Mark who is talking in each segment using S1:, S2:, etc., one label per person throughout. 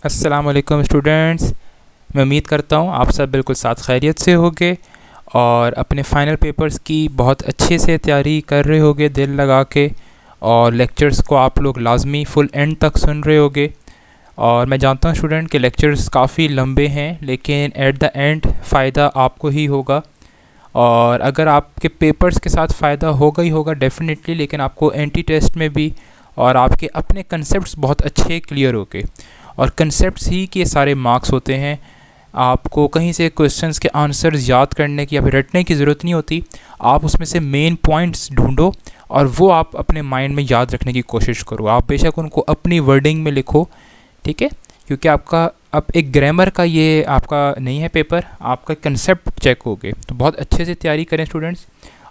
S1: अस्सलाम वालेकुम स्टूडेंट्स। मैं उम्मीद करता हूँ आप सब बिल्कुल साथ खैरियत से होगे और अपने फ़ाइनल पेपर्स की बहुत अच्छे से तैयारी कर रहे होगे दिल लगा के, और लेक्चर्स को आप लोग लाजमी फुल एंड तक सुन रहे होगे। और मैं जानता हूँ स्टूडेंट के लेक्चर्स काफ़ी लंबे हैं, लेकिन एट द एंड फ़ायदा आपको ही होगा। और अगर आपके पेपर्स के साथ फ़ायदा होगा ही होगा डेफिनेटली, लेकिन आपको एंटी टेस्ट में भी और आपके अपने कंसेप्ट्स बहुत अच्छे क्लियर हो गए। और कंसेप्ट्स ही के सारे मार्क्स होते हैं। आपको कहीं से क्वेश्चंस के आंसर्स याद करने की या फिर रटने की ज़रूरत नहीं होती। आप उसमें से मेन पॉइंट्स ढूंढो और वो आप अपने माइंड में याद रखने की कोशिश करो। आप बेशक उनको अपनी वर्डिंग में लिखो, ठीक है, क्योंकि आपका अब एक ग्रामर का ये आपका नहीं है पेपर, आपका कंसेप्ट चेक हो गए। तो बहुत अच्छे से तैयारी करें स्टूडेंट्स,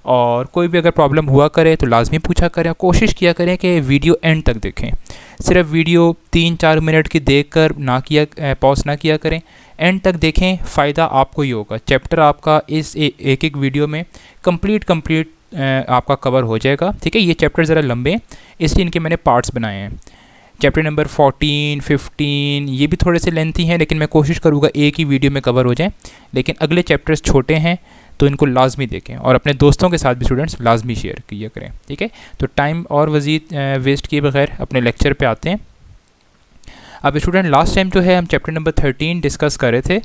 S1: और कोई भी अगर प्रॉब्लम हुआ करे तो लाजमी पूछा करें। कोशिश किया करें कि वीडियो एंड तक देखें। सिर्फ वीडियो 3-4 मिनट की देखकर ना किया पॉज ना किया करें, एंड तक देखें, फ़ायदा आपको ही होगा। चैप्टर आपका इस एक एक वीडियो में कंप्लीट आपका कवर हो जाएगा, ठीक है। ये चैप्टर ज़रा लंबे हैं इसलिए इनके मैंने पार्ट्स बनाए हैं। चैप्टर नंबर 14, 15 ये भी थोड़े से लेंथी हैं, लेकिन मैं कोशिश करूँगा एक ही वीडियो में कवर हो जाए। लेकिन अगले चैप्टर्स छोटे हैं तो इनको लाजमी देखें, और अपने दोस्तों के साथ भी स्टूडेंट्स लाजमी शेयर किया करें, ठीक है। तो टाइम और मज़ीद वेस्ट किए बगैर अपने लेक्चर पे आते हैं। अब स्टूडेंट लास्ट टाइम जो है हम चैप्टर नंबर 13 डिस्कस कर रहे थे,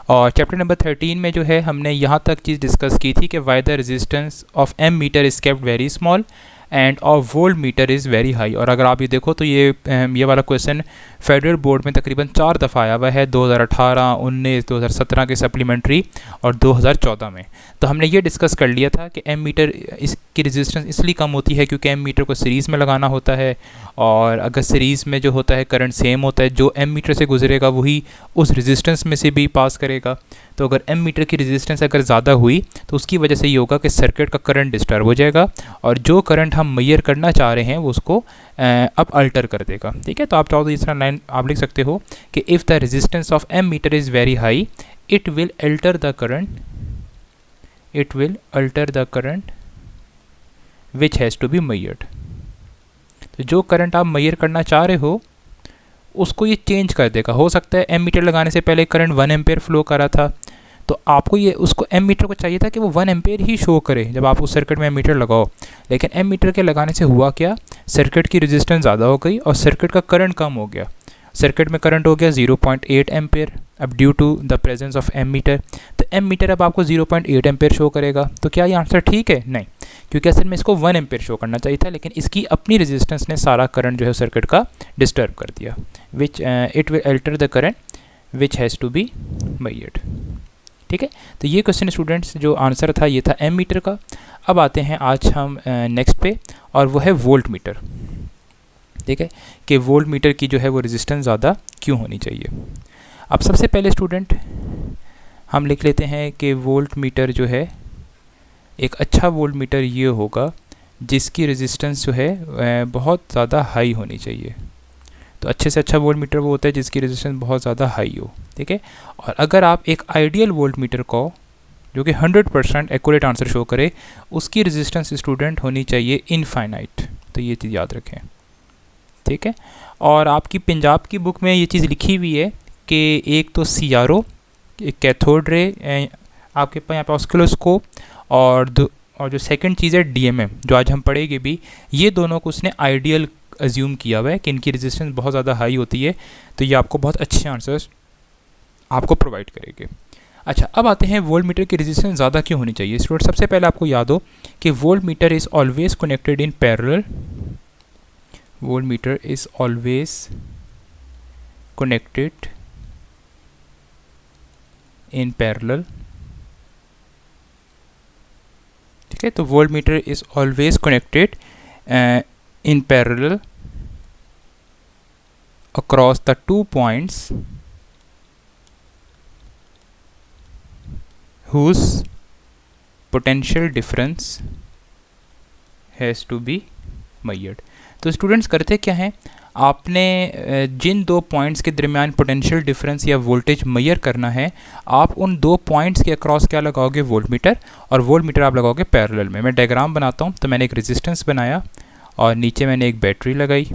S1: और चैप्टर नंबर 13 में जो है हमने यहाँ तक चीज़ डिस्कस की थी कि why the resistance of ammeter is kept very small and of voltmeter is very high. और अगर आप ये देखो तो ये वाला क्वेश्चन फेडरल बोर्ड में तकरीबन 4 दफ़ा आया हुआ है, 2018, 19, 2017 के सप्लीमेंट्री और 2014 में। तो हमने ये डिस्कस कर लिया था कि एम मीटर इसकी रेजिस्टेंस इसलिए कम होती है क्योंकि एम मीटर को सीरीज़ में लगाना होता है, और अगर सीरीज़ में जो होता है करंट सेम होता है, जो एम मीटर से गुजरेगा वही उस रेजिस्टेंस में से भी पास करेगा। तो अगर एम मीटर की रेजिस्टेंस अगर ज़्यादा हुई तो उसकी वजह से ये होगा कि सर्किट का करंट डिस्टर्ब हो जाएगा, और जो करंट हम मेजर करना चाह रहे हैं वो उसको अब अल्टर कर देगा, ठीक है। तो आप चाहो तो इस तरह लाइन आप लिख सकते हो कि if the resistance of ammeter is very high it will alter the current which has to be measured. तो जो करंट आप मेजर करना चाह रहे हो उसको ये चेंज कर देगा। हो सकता है एम मीटर लगाने से पहले करंट 1 एम्पेयर फ्लो कर रहा था, तो आपको ये उसको एम मीटर को चाहिए था कि वो 1 एम्पेयर ही शो करे जब आप उस सर्किट में एम मीटर लगाओ। लेकिन एम मीटर के लगाने से हुआ क्या, सर्किट की रेजिस्टेंस ज़्यादा हो गई और सर्किट का करंट कम हो गया। सर्किट में करंट हो गया 0.8 एम्पेयर अब due to the presence of ammeter. तो एम मीटर अब आपको 0.8 एम्पेयर शो करेगा। तो क्या ये आंसर ठीक है? नहीं, क्योंकि असल में इसको 1 एम्पेयर शो करना चाहिए था, लेकिन इसकी अपनी रेजिस्टेंस ने सारा करंट जो है सर्किट का डिस्टर्ब कर दिया। Which it will alter the current which has to be measured, ठीक है। तो ये क्वेश्चन स्टूडेंट्स जो आंसर था ये था एम मीटर का। अब आते हैं आज हम नेक्स्ट पे, और वो है वोल्ट मीटर, ठीक है, कि वोल्ट मीटर की जो है वो रेजिस्टेंस ज़्यादा क्यों होनी चाहिए। अब सबसे पहले स्टूडेंट हम लिख लेते हैं कि वोल्ट मीटर जो है, एक अच्छा वोल्ट मीटर ये होगा जिसकी रेजिस्टेंस जो है बहुत ज़्यादा हाई होनी चाहिए। तो अच्छे से अच्छा वोल्ट मीटर वो होता है जिसकी रेजिस्टेंस बहुत ज़्यादा हाई हो, ठीक है। और अगर आप एक आइडियल वोल्ट मीटर को जो कि 100% एक्यूरेट आंसर शो करे, उसकी रेजिस्टेंस स्टूडेंट होनी चाहिए इनफाइनाइट। तो ये चीज़ याद रखें, ठीक है। और आपकी पंजाब की बुक में ये चीज़ लिखी हुई है कि एक तो CRO, एक कैथोड रे, आपके पास यहाँ पे ऑस्किलोस्कोप, और जो सेकंड चीज़ है DMM जो आज हम पढ़ेंगे भी, ये दोनों को उसने आइडियल अज्यूम किया हुआ है कि इनकी रेजिस्टेंस बहुत ज़्यादा हाई होती है। तो ये आपको बहुत अच्छे आंसर्स आपको प्रोवाइड करेंगे। अच्छा, अब आते हैं वोल्ट मीटर की रेजिस्टेंस ज़्यादा क्यों होनी चाहिए। स्टूडेंट सबसे पहले आपको याद हो कि volt meter is always connected in parallel. Volt meter is always connected in parallel, ठीक है। तो volt meter is always connected in parallel across the 2 points whose potential difference has to be measured। तो students करते क्या हैं, आपने जिन 2 points के दरमियान पोटेंशियल डिफरेंस या वोल्टेज मेजर करना है, आप उन 2 पॉइंट्स के अक्रॉस क्या लगाओगे, वोल्ट मीटर, और वोल्ट मीटर आप लगाओगे पैरेलल में। मैं डायग्राम बनाता हूँ। तो मैंने एक रेजिस्टेंस बनाया और नीचे मैंने एक बैटरी लगाई,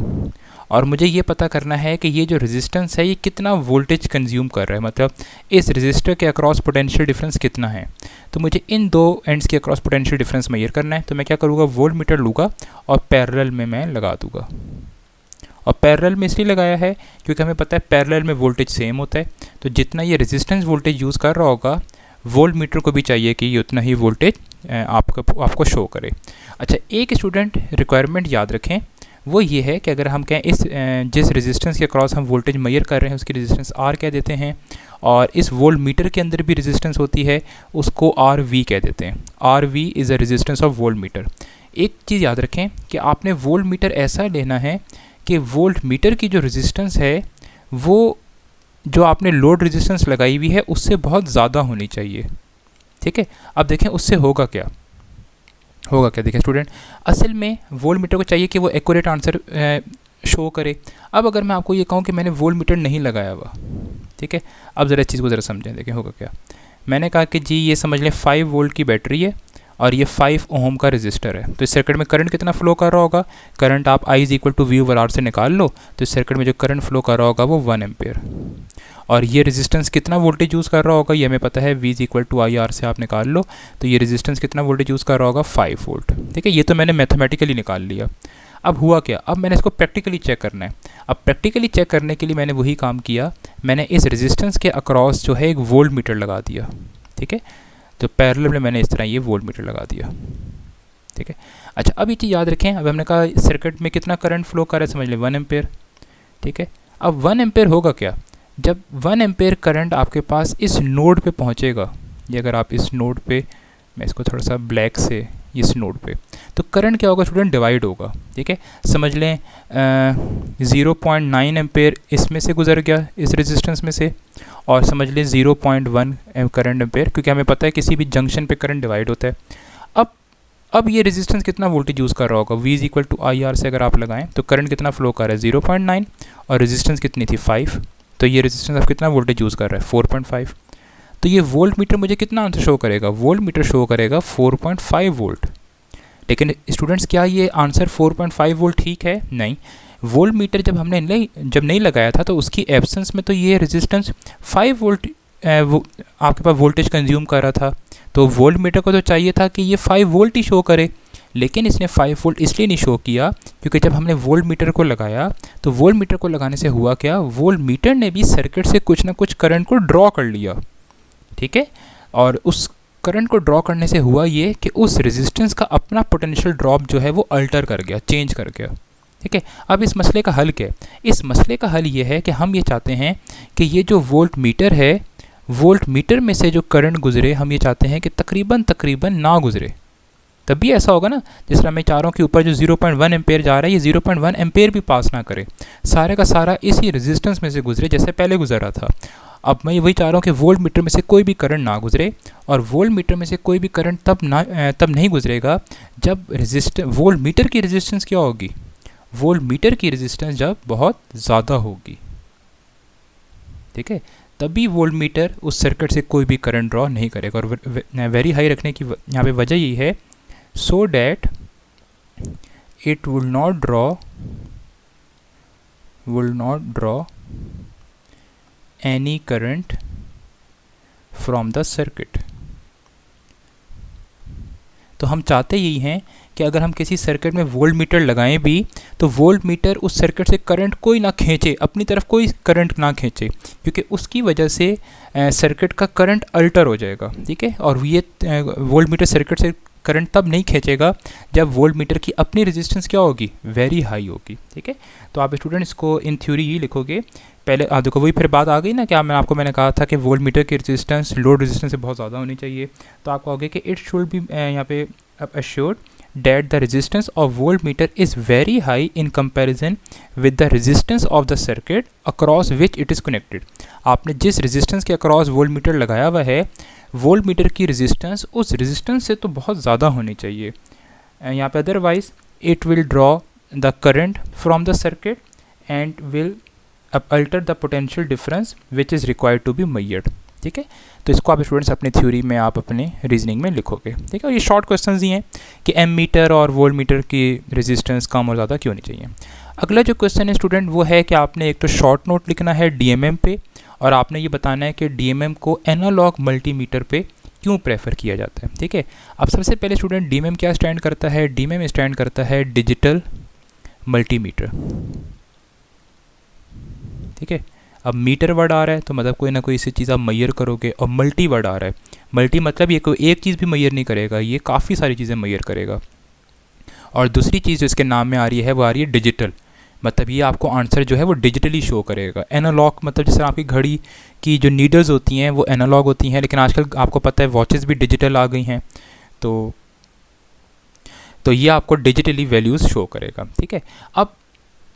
S1: और मुझे ये पता करना है कि ये जो रेजिस्टेंस है ये कितना वोल्टेज कंज्यूम कर रहा है, मतलब इस रेजिस्टर के अक्रॉस पोटेंशियल डिफरेंस कितना है। तो मुझे इन दो एंड्स के अक्रॉस पोटेंशियल डिफरेंस मेजर करना है। तो मैं क्या करूँगा, वोल्ट मीटर लूँगा और पैरेलल में मैं लगा दूँगा। और पैरेलल में इसलिए लगाया है क्योंकि हमें पता है पैरेलल में वोल्टेज सेम होता है। तो जितना ये रेजिस्टेंस वोल्टेज यूज़ कर रहा होगा, वोल्ट मीटर को भी चाहिए कि ये उतना ही वोल्टेज आपको शो करे। अच्छा, एक स्टूडेंट रिक्वायरमेंट याद रखें, वो ये है कि अगर हम कहें जिस रेजिस्टेंस के अक्रॉस हम वोल्टेज मेजर कर रहे हैं उसकी रेजिस्टेंस आर कह देते हैं, और इस वोल्ट मीटर के अंदर भी रेजिस्टेंस होती है, उसको आर वी कह देते हैं। R V is a resistance of voltmeter. एक चीज़ याद रखें कि आपने वोल्ट मीटर ऐसा लेना है कि वोल्ट मीटर की जो रेजिस्टेंस है वो जो आपने लोड रेजिस्टेंस लगाई हुई है उससे बहुत ज़्यादा होनी चाहिए। ठीक है, अब देखें उससे होगा क्या, देखें स्टूडेंट, असल में वोल्ट मीटर को चाहिए कि वो एक्यूरेट आंसर शो करे। अब अगर मैं आपको ये कहूँ कि मैंने वोल्ट मीटर नहीं लगाया हुआ, ठीक है, अब ज़रा इस चीज़ को ज़रा समझें, देखें होगा क्या। मैंने कहा कि जी ये समझ लें 5 वोल्ट की बैटरी है और ये 5 ओम का रजिस्टर है। तो इस सर्किट में करंट कितना फ्लो कर रहा होगा, करंट आप I = V/R से निकाल लो। तो इस सर्किट में जो करंट फ्लो कर रहा होगा वो 1 एम्पेयर। और ये रेजिस्टेंस कितना वोल्टेज यूज़ कर रहा होगा, ये हमें पता है, V = IR से आप निकाल लो। तो ये रेजिस्टेंस कितना वोल्टेज यूज़ कर रहा होगा, 5 वोल्ट। ठीक है, ये तो मैंने मैथमेटिकली निकाल लिया। अब हुआ क्या, अब मैंने इसको प्रैक्टिकली चेक करना है। अब प्रैक्टिकली चेक करने के लिए मैंने वही काम किया, मैंने इस रेजिस्टेंस के अक्रॉस जो है एक वोल्ट मीटर लगा दिया। ठीक है, तो पैरेलल में मैंने इस तरह ये वोल्ट मीटर लगा दिया। ठीक है, अच्छा, अब ये चीज़ याद रखें, अब हमने कहा सर्किट में कितना करंट फ्लो कर रहा है, समझ लें 1 एम्पेयर। ठीक है, अब 1 एम्पेयर होगा क्या, जब 1 एम्पेयर करंट आपके पास इस नोड पे पहुंचेगा, ये अगर आप इस नोड पे, मैं इसको थोड़ा सा ब्लैक से, इस नोड पे, तो करंट क्या होगा स्टूडेंट, डिवाइड होगा। ठीक है, समझ लें 0.9 एम्पेयर इसमें से गुजर गया, इस रेजिस्टेंस में से, और समझ लें 0.1 करंट एम्पेयर, क्योंकि हमें पता है किसी भी जंक्शन पे करंट डिवाइड होता है। अब ये रेजिस्टेंस कितना वोल्टेज यूज़ कर रहा होगा, V = IR से अगर आप लगाएं तो करंट कितना फ्लो कर रहा है 0.9, और रेजिस्टेंस कितनी थी 5। तो ये रेजिस्टेंस अब कितना वोल्टेज यूज़ कर रहा है 4.5। तो ये वोल्ट मीटर मुझे कितना आंसर शो करेगा, वोल्ट मीटर शो करेगा 4.5 वोल्ट। लेकिन स्टूडेंट्स, क्या ये आंसर 4.5 वोल्ट ठीक है, नहीं। वोल्ट मीटर जब नहीं लगाया था तो उसकी एब्सेंस में तो ये रेजिस्टेंस 5 वोल्ट आपके पास वोल्टेज कंज्यूम कर रहा था। तो वोल्ट मीटर को तो चाहिए था कि ये 5 वोल्ट ही शो करे, लेकिन इसने 5 वोल्ट इसलिए नहीं शो किया क्योंकि जब हमने वोल्ट मीटर को लगाया तो वोल्ट मीटर को लगाने से हुआ क्या, वोल्ट मीटर ने भी सर्किट से कुछ ना कुछ करंट को ड्रॉ कर लिया। ठीक है, और उस करंट को ड्रॉ करने से हुआ ये कि उस रेजिस्टेंस का अपना पोटेंशियल ड्रॉप जो है वो अल्टर कर गया, चेंज कर गया। ठीक है, अब इस मसले का हल क्या है, इस मसले का हल ये है कि हम ये चाहते हैं कि ये जो वोल्ट मीटर है, वोल्ट मीटर में से जो करंट गुजरे, हम ये चाहते हैं कि तकरीबन ना गुजरे। तभी ऐसा होगा ना, जिस तरह मैं चाह रहा हूँ कि ऊपर जो 0.1 एम्पेयर जा रहा है ये 0.1 एम्पेयर भी पास ना करे, सारे का सारा इसी रेजिस्टेंस में से गुजरे जैसे पहले गुजर रहा था। अब मैं वही चाह रहा हूँ कि वोल्ट मीटर में से कोई भी करंट ना गुजरे, और वोल्ट मीटर में से कोई भी करंट तब नहीं गुजरेगा जब वोल्ट मीटर की रेजिस्टेंस क्या होगी, वोल्ट मीटर की रेजिस्टेंस जब बहुत ज़्यादा होगी। ठीक है, तभी वोल्ट मीटर उस सर्किट से कोई भी करंट ड्रॉ नहीं करेगा। और वेरी हाई रखने की यहाँ पे वजह यही है, so that it will not draw any current from the circuit. तो हम चाहते यही हैं कि अगर हम किसी सर्किट में वोल्ट मीटर लगाएं भी तो वोल्ट मीटर उस सर्किट से करंट कोई ना खींचे, अपनी तरफ कोई करंट ना खींचे, क्योंकि उसकी वजह से सर्किट का करंट अल्टर हो जाएगा। ठीक है, और ये वोल्ट मीटर सर्किट से करंट तब नहीं खींचेगा जब वोल्ट मीटर की अपनी रेजिस्टेंस क्या होगी, वेरी हाई होगी। ठीक है, तो आप स्टूडेंट इसको इन थ्योरी ही लिखोगे। पहले आप देखो वही फिर बात आ गई ना, क्या मैंने कहा था कि वोल्ट मीटर की रेजिस्टेंस लोड रेजिस्टेंस से बहुत ज़्यादा होनी चाहिए। तो आप कहोगे कि इट शुड बी यहाँ पे assured that the resistance of voltmeter is very high in comparison with the resistance of the circuit across which it is connected। आपने जिस रेजिस्टेंस के अक्रॉस वोल्टमीटर लगाया हुआ है, वोल्टमीटर की रेजिस्टेंस उस रेजिस्टेंस से तो बहुत ज़्यादा होनी चाहिए यहाँ पे, otherwise it will draw the current from the circuit and will alter the potential difference which is required to be measured. ठीक है, तो इसको आप स्टूडेंट्स अपने थ्योरी में आप अपने रीजनिंग में लिखोगे। ठीक है, और ये शॉर्ट क्वेश्चंस ही हैं कि एम मीटर और वोल्ट मीटर की रेजिस्टेंस कम और ज़्यादा क्यों नहीं चाहिए। अगला जो क्वेश्चन है स्टूडेंट वो है कि आपने एक तो शॉर्ट नोट लिखना है डीएमएम पे, और आपने ये बताना है कि डीएमएम को एनालॉग मल्टीमीटर पे क्यों प्रेफर किया जाता है। ठीक है, अब सबसे पहले स्टूडेंट डीएमएम क्या स्टैंड करता है? डीएमएम स्टैंड करता है डिजिटल मल्टीमीटर। ठीक है, अब मीटर वर्ड आ रहा है तो मतलब कोई ना कोई इसी चीज़ आप मैयर करोगे, और मल्टी वर्ड आ रहा है, मल्टी मतलब ये कोई एक चीज़ भी मैयर नहीं करेगा, ये काफ़ी सारी चीज़ें मैयर करेगा। और दूसरी चीज़ जो इसके नाम में आ रही है वो आ रही है डिजिटल, मतलब ये आपको आंसर जो है वो डिजिटली शो करेगा। एनालॉग मतलब जैसे आपकी घड़ी की जो नीडल्स होती हैं वो एनालॉग होती हैं, लेकिन आजकल आपको पता है वॉचेस भी डिजिटल आ गई हैं, तो ये आपको डिजिटली वैल्यूज़ शो करेगा। ठीक है, अब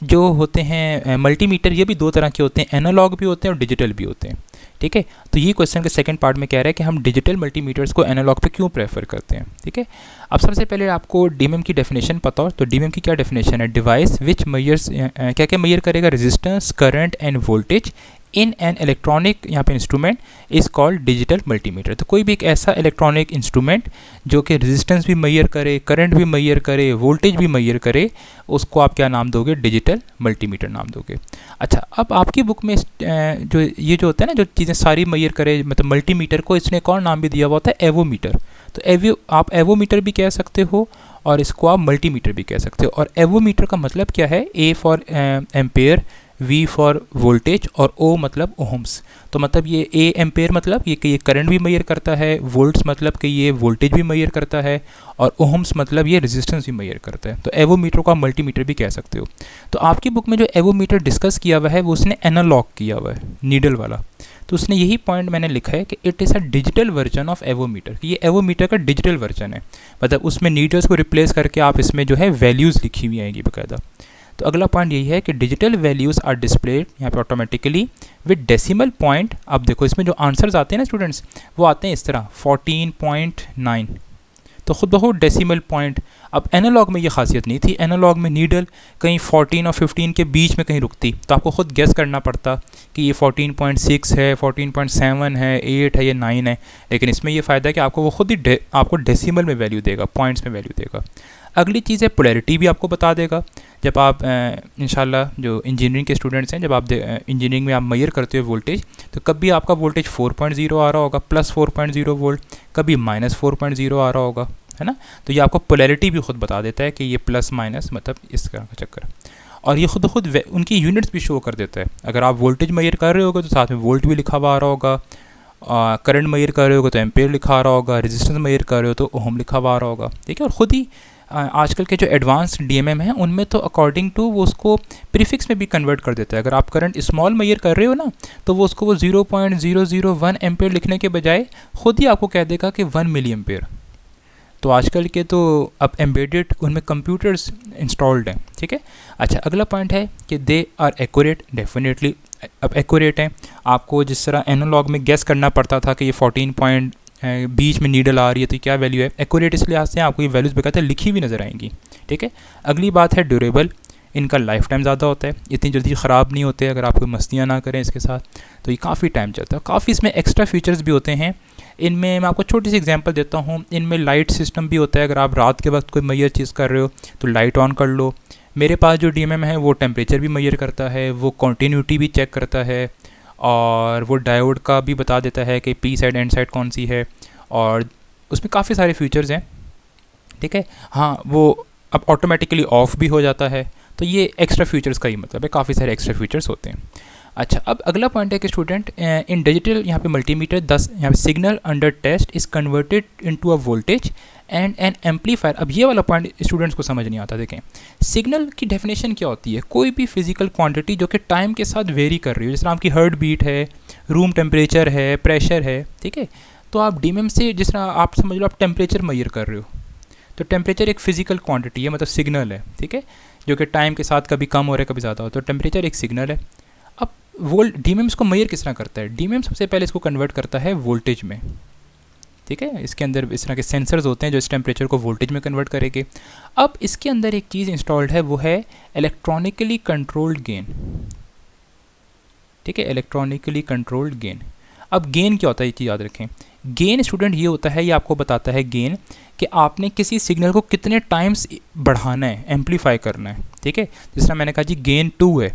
S1: जो होते हैं मल्टीमीटर ये भी दो तरह के होते हैं, एनालॉग भी होते हैं और डिजिटल भी होते हैं। ठीक है, तो ये क्वेश्चन के सेकंड पार्ट में कह रहा है कि हम डिजिटल मल्टीमीटर्स को एनालॉग पे क्यों प्रेफर करते हैं। ठीक है, अब सबसे पहले आपको डीएमएम की डेफिनेशन पता हो तो डीएमएम की क्या डेफिनेशन है? डिवाइस विच मैयर्स, क्या क्या मैयर करेगा? Resistance, current end voltage in an electronic, यहाँ पे instrument is called digital multimeter. तो कोई भी एक ऐसा इलेक्ट्रॉनिक इंस्ट्रूमेंट जो कि रेजिस्टेंस भी मैयर करे, करंट भी मैयर करे, वोल्टेज भी मैयर करे, उसको आप क्या नाम दोगे? डिजिटल मल्टीमीटर नाम दोगे। अच्छा, अब आपकी बुक में जो ये जो होता है ना, जो चीज़ें सारी मैयर करे, मतलब मल्टीमीटर को इसने एक और नाम भी दिया हुआ होता है एवोमीटर। तो आप एवोमीटर भी कह सकते हो और इसको आप मल्टीमीटर भी कह सकते हो। और एवोमीटर का मतलब क्या है? A for ampere, V for voltage और ओ मतलब ओहम्स। तो मतलब ये ए एम्पेयर मतलब ये कि ये करंट भी मैयर करता है, वोल्ट्स मतलब कि ये वोल्टेज भी मैयर करता है, और ओहम्स मतलब ये रेजिस्टेंस भी मैयर करता है। तो एवोमीटर को आप मल्टीमीटर भी कह सकते हो। तो आपकी बुक में जो एवोमीटर डिस्कस किया हुआ है वो उसने एनालॉग किया हुआ है, नीडल वाला। तो उसने यही पॉइंट मैंने लिखा है कि it is a digital version of avometer, ये एवोमीटर का डिजिटल वर्जन है, मतलब उसमें नीडल्स को रिप्लेस करके आप इसमें जो है वैल्यूज़ लिखी हुई आएंगी बाकायदा। तो अगला पॉइंट यही है कि डिजिटल वैल्यूज़ आर डिस्प्लेड यहाँ पे ऑटोमेटिकली विद डेसिमल पॉइंट। अब देखो इसमें जो आंसर्स आते हैं ना स्टूडेंट्स, वो आते हैं इस तरह 14.9, तो खुद ब खुद डेसिमल पॉइंट। अब एनालॉग में ये खासियत नहीं थी, एनालॉग में नीडल कहीं 14 और 15 के बीच में कहीं रुकती, तो आपको खुद गेस करना पड़ता कि ये 14.6 है, 14.7 है, 8 है या 9 है। लेकिन इसमें ये फ़ायदा है कि आपको वो खुद ही आपको डेसिमल में वैल्यू देगा, पॉइंट्स में वैल्यू देगा। अगली चीज़ है पोलैरिटी भी आपको बता देगा। जब आप इंशाल्लाह जो इंजीनियरिंग के स्टूडेंट्स हैं, जब आप इंजीनियरिंग में आप मैयर करते हो वोल्टेज, तो कभी आपका वोल्टेज 4.0 आ रहा होगा, प्लस 4.0 वोल्ट, कभी माइनस 4.0 आ रहा होगा, है ना। तो ये आपको पोलैरिटी भी खुद बता देता है कि ये प्लस माइनस मतलब इस तरह का चक्कर। और ये खुद उनकी यूनिट्स भी शो कर देता है। अगर आप वोल्टेज मैयर कर रहे होगे तो साथ में वोल्ट भी लिखा हुआ आ रहा होगा, करंट मैयर कर रहे होगे तो एम्पेयर लिखा आ रहा होगा, रेजिस्टेंस मैयर कर रहे हो तो ओम लिखा हुआ आ रहा होगा। ठीक है, और ख़ुद ही आजकल के जो एडवांस डीएमएम हैं उनमें तो अकॉर्डिंग टू वो उसको प्रीफिक्स में भी कन्वर्ट कर देता है। अगर आप करंट स्मॉल मैयर कर रहे हो ना, तो वो उसको वो 0.001 एम्पेयर लिखने के बजाय खुद ही आपको कह देगा कि 1 मिली एम्पेयर। तो आजकल के तो अब एम्बेडेड उनमें कंप्यूटर्स इंस्टॉल्ड हैं। ठीक है, अच्छा अगला पॉइंट है कि दे आर एक्यूरेट, डेफिनेटली अब एक्यूरेट हैं। आपको जिस तरह एनालॉग में गेस करना पड़ता था कि ये 14 पॉइंट बीच में नीडल आ रही है तो क्या वैल्यू है, एक्यूरेट इस लिहाज से आपको ये वैल्यूज़ बेकायदा लिखी हुई नज़र आएंगी। ठीक है, अगली बात है ड्यूरेबल, इनका लाइफ टाइम ज़्यादा होता है, इतनी जल्दी ख़राब नहीं होते अगर आप कोई मस्तियाँ ना करें इसके साथ, तो ये काफ़ी टाइम चलता है। काफ़ी इसमें एक्स्ट्रा फीचर्स भी होते हैं। इनमें मैं आपको छोटी सी एग्जांपल देता हूँ। इनमें लाइट सिस्टम भी होता है, अगर आप रात के वक्त कोई मैयर चीज़ कर रहे हो तो लाइट ऑन कर लो। मेरे पास जो डीएमएम है वो टेम्परेचर भी मैयर करता है, वो कॉन्टीन्यूटी भी चेक करता है, और वो डायोड का भी बता देता है कि पी साइड एंड साइड कौन सी है, और उसमें काफ़ी सारे फीचर्स हैं। ठीक है, हाँ वो अब ऑटोमेटिकली ऑफ भी हो जाता है। तो ये एक्स्ट्रा फीचर्स का ही मतलब है, काफ़ी सारे एक्स्ट्रा फीचर्स होते हैं। अच्छा, अब अगला पॉइंट है कि स्टूडेंट इन डिजिटल यहाँ पे मल्टीमीटर 10 यहाँ पे signal under test is converted into a voltage and an amplifier. अब ये वाला पॉइंट स्टूडेंट्स को समझ नहीं आता। देखें, सिग्नल की डेफिनेशन क्या होती है? कोई भी फिजिकल क्वांटिटी जो कि टाइम के साथ वेरी कर रही हो, जिस तरह आपकी हार्ट बीट है, रूम टेम्परेचर है, प्रेशर है। ठीक है, तो आप डीएमएम से जिस तरह आप समझ लो आप टेम्परेचर मैयर कर रहे हो, तो टेम्परेचर एक फिजिकल क्वांटिटी है, मतलब सिग्नल है। ठीक है, जो कि टाइम के साथ कभी कम हो रहा है कभी ज़्यादा हो, तो टेम्परेचर एक सिग्नल है। अब डीएमएम इसको मैयर किस तरह करता है? डीएमएम सबसे पहले इसको कन्वर्ट करता है वोल्टेज में। ठीक है, इसके अंदर इस तरह के सेंसर्स होते हैं जो इस टेम्परेचर को वोल्टेज में कन्वर्ट करेंगे। अब इसके अंदर एक चीज़ इंस्टॉल्ड है, वो है इलेक्ट्रॉनिकली कंट्रोल्ड गेन। ठीक है, इलेक्ट्रॉनिकली कंट्रोल्ड गेन। अब गेन क्या होता है ये चीज़ याद रखें। गेन स्टूडेंट ये होता है, ये आपको बताता है गेन कि आपने किसी सिग्नल को कितने टाइम्स बढ़ाना है, एम्पलीफाई करना है। ठीक है, जिस तरह मैंने कहा जी गेन 2 है,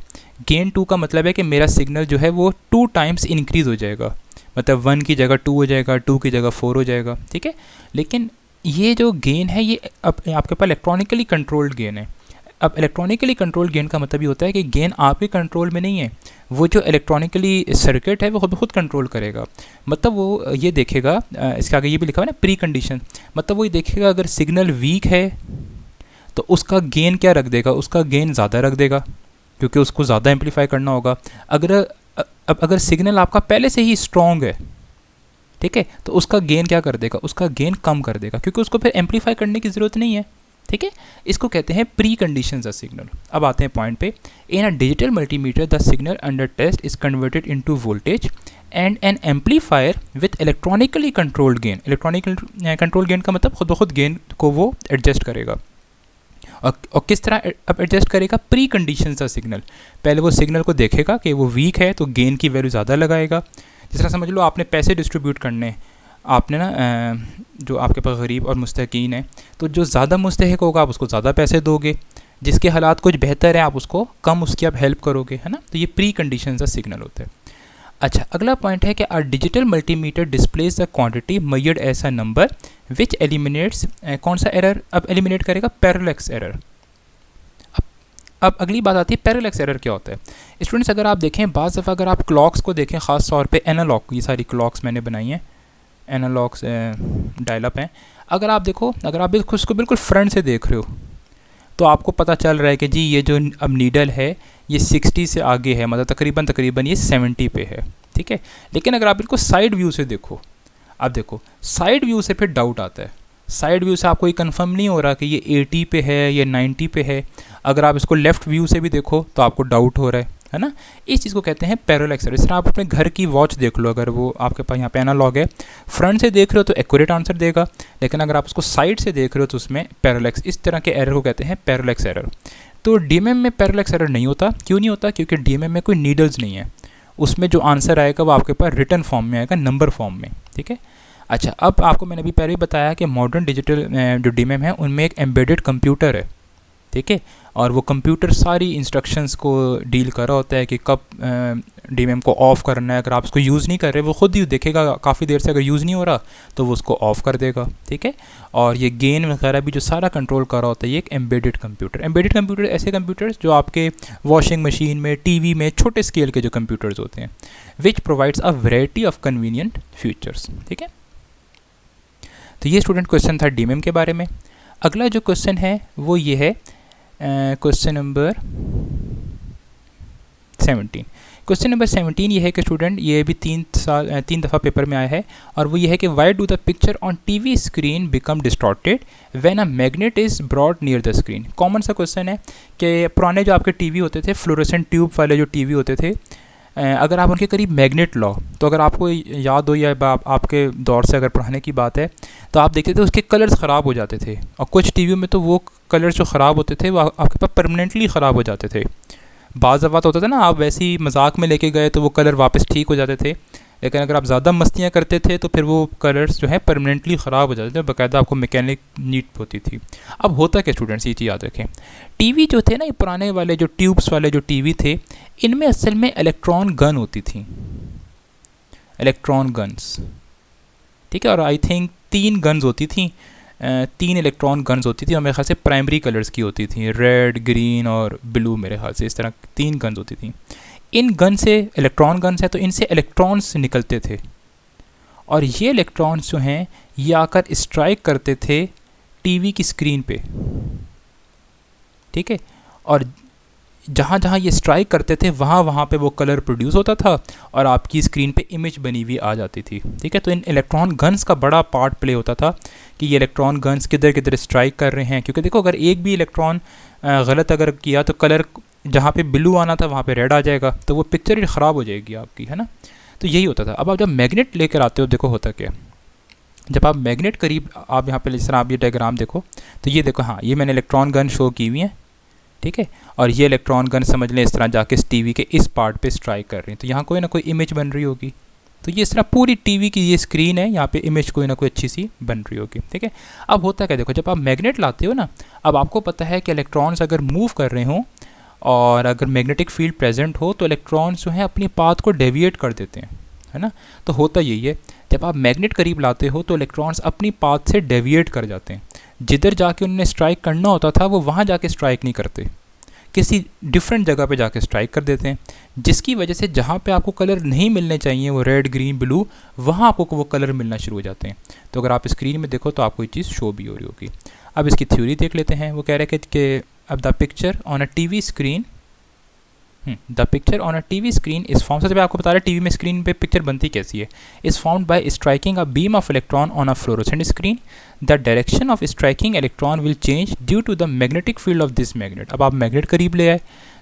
S1: गेन 2 का मतलब है कि मेरा सिग्नल जो है वो 2 टाइम्स इंक्रीज़ हो जाएगा, मतलब 1 की जगह 2 हो जाएगा, 2 की जगह 4 हो जाएगा। ठीक है, लेकिन ये जो गेन है ये अब आपके पास इलेक्ट्रॉनिकली कंट्रोल्ड गेन है। अब इलेक्ट्रॉनिकली कंट्रोल गेन का मतलब ये होता है कि गेन आपके कंट्रोल में नहीं है, वो जो इलेक्ट्रॉनिकली सर्किट है वो खुद कंट्रोल करेगा। मतलब वो ये देखेगा, इसके आगे ये भी लिखा हुआ है ना प्री कंडीशन, मतलब वो ये देखेगा अगर सिग्नल वीक है तो उसका गेन क्या रख देगा, उसका गेन ज़्यादा रख देगा क्योंकि उसको ज़्यादा एम्पलीफाई करना होगा। अगर सिग्नल आपका पहले से ही स्ट्रॉन्ग है, ठीक है, तो उसका गेन क्या कर देगा, उसका गेन कम कर देगा क्योंकि उसको फिर एम्पलीफाई करने की ज़रूरत नहीं है। ठीक है, इसको कहते हैं प्री कंडीशंस ऑफ सिग्नल। अब आते हैं पॉइंट पे। In a digital multimeter the signal under test is converted into voltage and an amplifier with electronically controlled gain. Electronical control gain का मतलब खुद ब खुद गेन को वो एडजस्ट करेगा। और किस तरह अब एडजस्ट करेगा, प्री कंडीशंस ऑफ सिग्नल। पहले वो सिग्नल को देखेगा कि वो वीक है तो गेन की वैल्यू ज़्यादा लगाएगा। जिस तरह समझ लो आपने पैसे डिस्ट्रीब्यूट करने हैं, आपने ना जो आपके पास गरीब और मुस्तकीन है, तो जो ज़्यादा मुस्तहिक होगा आप उसको ज़्यादा पैसे दोगे, जिसके हालात कुछ बेहतर है आप उसको कम उसकी आप हेल्प करोगे, है ना। तो ये प्री कंडीशंस ऑफ सिग्नल होते हैं। अच्छा, अगला पॉइंट है कि our digital multimeter displays the quantity measured as a number which eliminates, कौन सा एरर अब एलिमिनेट करेगा, पैरेलैक्स एरर। अब अगली बात आती है पैरेलैक्स एरर क्या होता है। स्टूडेंट्स अगर आप देखें बाज़ दफ़ा अगर आप क्लॉक्स को देखें, ख़ास तौर पे एनालॉग, ये सारी क्लॉक्स मैंने बनाई हैं, एनालॉग्स डायलअप हैं, अगर आप देखो, अगर आप उसको बिल्कुल फ्रंट से देख रहे हो तो आपको पता चल रहा है कि जी ये जो अब नीडल है ये 60 से आगे है, मतलब तकरीबन ये 70 पे है। ठीक है, लेकिन अगर आप बिल्कुल साइड व्यू से देखो, आप देखो साइड व्यू से फिर डाउट आता है। साइड व्यू से आपको ये कंफर्म नहीं हो रहा कि ये 80 पे है या 90 पे है। अगर आप इसको लेफ़्ट व्यू से भी देखो तो आपको डाउट हो रहा है ना। इस चीज़ को कहते हैं पैरेलैक्स एरर। इस तरह आप अपने घर की वॉच देख लो, अगर वो आपके पास यहाँ पे एनालॉग है, फ्रंट से देख रहे हो तो एक्यूरेट आंसर देगा, लेकिन अगर आप उसको साइड से देख रहे हो तो उसमें पैरेलैक्स, इस तरह के एरर को कहते हैं पैरेलैक्स एरर। तो डीएमएम में पैरेलैक्स एरर नहीं होता। क्यों नहीं होता? क्योंकि डीएमएम में कोई नीडल्स नहीं है, उसमें जो आंसर आएगा वो आपके पास रिटन फॉर्म में आएगा, नंबर फॉर्म में। ठीक है, अच्छा, अब आपको मैंने अभी पहले ही बताया कि मॉडर्न डिजिटल जो डीएमएम है उनमें एक एम्बेडेड कंप्यूटर है। ठीक है, और वो कंप्यूटर सारी इंस्ट्रक्शंस को डील कर रहा होता है कि कब डीएमएम को ऑफ़ करना है। अगर आप उसको यूज़ नहीं कर रहे, वो खुद ही देखेगा काफ़ी देर से, अगर यूज़ नहीं हो रहा तो वो उसको ऑफ़ कर देगा। ठीक है, और ये गेन वगैरह भी जो सारा कंट्रोल कर रहा होता है, ये एक एम्बेडेड कंप्यूटर। एम्बेडेड कंप्यूटर ऐसे कंप्यूटर्स जो आपके वॉशिंग मशीन में, टीवी में, छोटे स्केल के जो कंप्यूटर्स होते हैं, which provides a variety of convenient features. ठीक है, तो ये स्टूडेंट क्वेश्चन था डीएमएम के बारे में। अगला जो क्वेश्चन है वो ये है क्वेश्चन नंबर 17। क्वेश्चन नंबर 17 ये है कि स्टूडेंट, ये भी 3 दफ़ा पेपर में आया है, और वो ये है कि why do the picture on TV screen become distorted when a magnet is brought near the screen. Common सा क्वेश्चन है कि पुराने जो आपके टीवी होते थे, फ्लोरोसेंट ट्यूब वाले जो टीवी होते थे, अगर आप उनके करीब मैग्नेट लाओ, तो अगर आपको याद हो या आपके दौर से अगर पढ़ाने की बात है, तो आप देखते थे उसके कलर्स ख़राब हो जाते थे, और कुछ टीवियों में तो वो कलर्स जो ख़राब होते थे वो आपके पास परमानेंटली ख़राब हो जाते थे। बाज़ दफ़ा होता था ना, आप वैसे ही मजाक में लेके गए तो वो कलर वापस ठीक हो जाते थे, लेकिन अगर आप ज़्यादा मस्तियाँ करते थे तो फिर वो कलर्स जो है परमानेंटली ख़राब हो जाते थे, बाकायदा आपको मैकेनिक नीड होती थी। अब होता क्या स्टूडेंट्स, ये चीज़ याद रखें, टीवी जो थे ना, ये पुराने वाले जो ट्यूब्स वाले जो टीवी थे, इनमें असल में इलेक्ट्रॉन गन होती थी, इलेक्ट्रॉन गन्स। ठीक है, और आई थिंक 3 गन्स होती थी, 3 इलेक्ट्रॉन गन्स होती थी, और मेरे ख्याल से प्राइमरी कलर्स की होती थी, रेड, ग्रीन और ब्लू, मेरे ख्याल से इस तरह 3 गन्स होती थी। इन गन से, इलेक्ट्रॉन गन्स है तो इनसे इलेक्ट्रॉन्स निकलते थे, और ये इलेक्ट्रॉन्स जो हैं ये आकर स्ट्राइक करते थे टीवी की स्क्रीन पे। ठीक है, और जहाँ जहाँ ये स्ट्राइक करते थे वहाँ वहाँ पे वो कलर प्रोड्यूस होता था और आपकी स्क्रीन पे इमेज बनी हुई आ जाती थी। ठीक है, तो इन इलेक्ट्रॉन गन्स का बड़ा पार्ट प्ले होता था कि ये इलेक्ट्रॉन गन्स किधर किधर स्ट्राइक कर रहे हैं, क्योंकि देखो अगर एक भी इलेक्ट्रॉन गलत अगर किया तो कलर जहाँ पे ब्लू आना था वहाँ पे रेड आ जाएगा, तो वो पिक्चर ही ख़राब हो जाएगी आपकी, है ना। तो यही होता था। अब आप जब मैग्नेट लेकर आते हो, देखो होता क्या, जब आप मैग्नेट करीब, आप यहाँ पे जिस तरह आप ये डायग्राम देखो, तो ये देखो, हाँ ये मैंने इलेक्ट्रॉन गन शो की हुई है। ठीक है, और ये इलेक्ट्रॉन गन समझ लें इस तरह जाके इस टीवी के इस पार्ट पे स्ट्राइक कर रही है, तो यहाँ कोई ना कोई इमेज बन रही होगी। तो ये इस तरह पूरी टीवी की ये स्क्रीन है, यहाँ पे इमेज कोई ना कोई अच्छी सी बन रही होगी, ठीक है। अब होता क्या, देखो जब आप मैग्नेट लाते हो ना, अब आपको पता है कि इलेक्ट्रॉन्स अगर मूव कर रहे हों और अगर मैग्नेटिक फील्ड प्रेजेंट हो तो इलेक्ट्रॉन्स जो हैं अपनी पाथ को डेविएट कर देते हैं, है ना। तो होता यही है, जब आप मैग्नेट करीब लाते हो तो इलेक्ट्रॉन्स अपनी पाथ से डेविएट कर जाते हैं। जिधर जाके उन्हें स्ट्राइक करना होता था वो वहाँ जाके स्ट्राइक नहीं करते, किसी डिफरेंट जगह पे जाके स्ट्राइक कर देते हैं, जिसकी वजह से जहाँ पे आपको कलर नहीं मिलने चाहिए, वो रेड ग्रीन ब्लू, वहाँ आपको वो कलर मिलना शुरू हो जाते हैं। तो अगर आप स्क्रीन में देखो तो आपको ये चीज़ शो भी हो रही होगी। अब इसकी थ्योरी देख लेते हैं। वो कह रहे हैं कि अब the picture on a TV screen, the picture on a TV screen is form, सबसे पहले आपको बता रहे टीवी में स्क्रीन पे पिक्चर बनती कैसी है। Is formed by striking a beam of electron on a fluorescent screen. The direction of striking electron will change due to the magnetic field of this magnet. अब आप मैग्नेट करीब ले आए,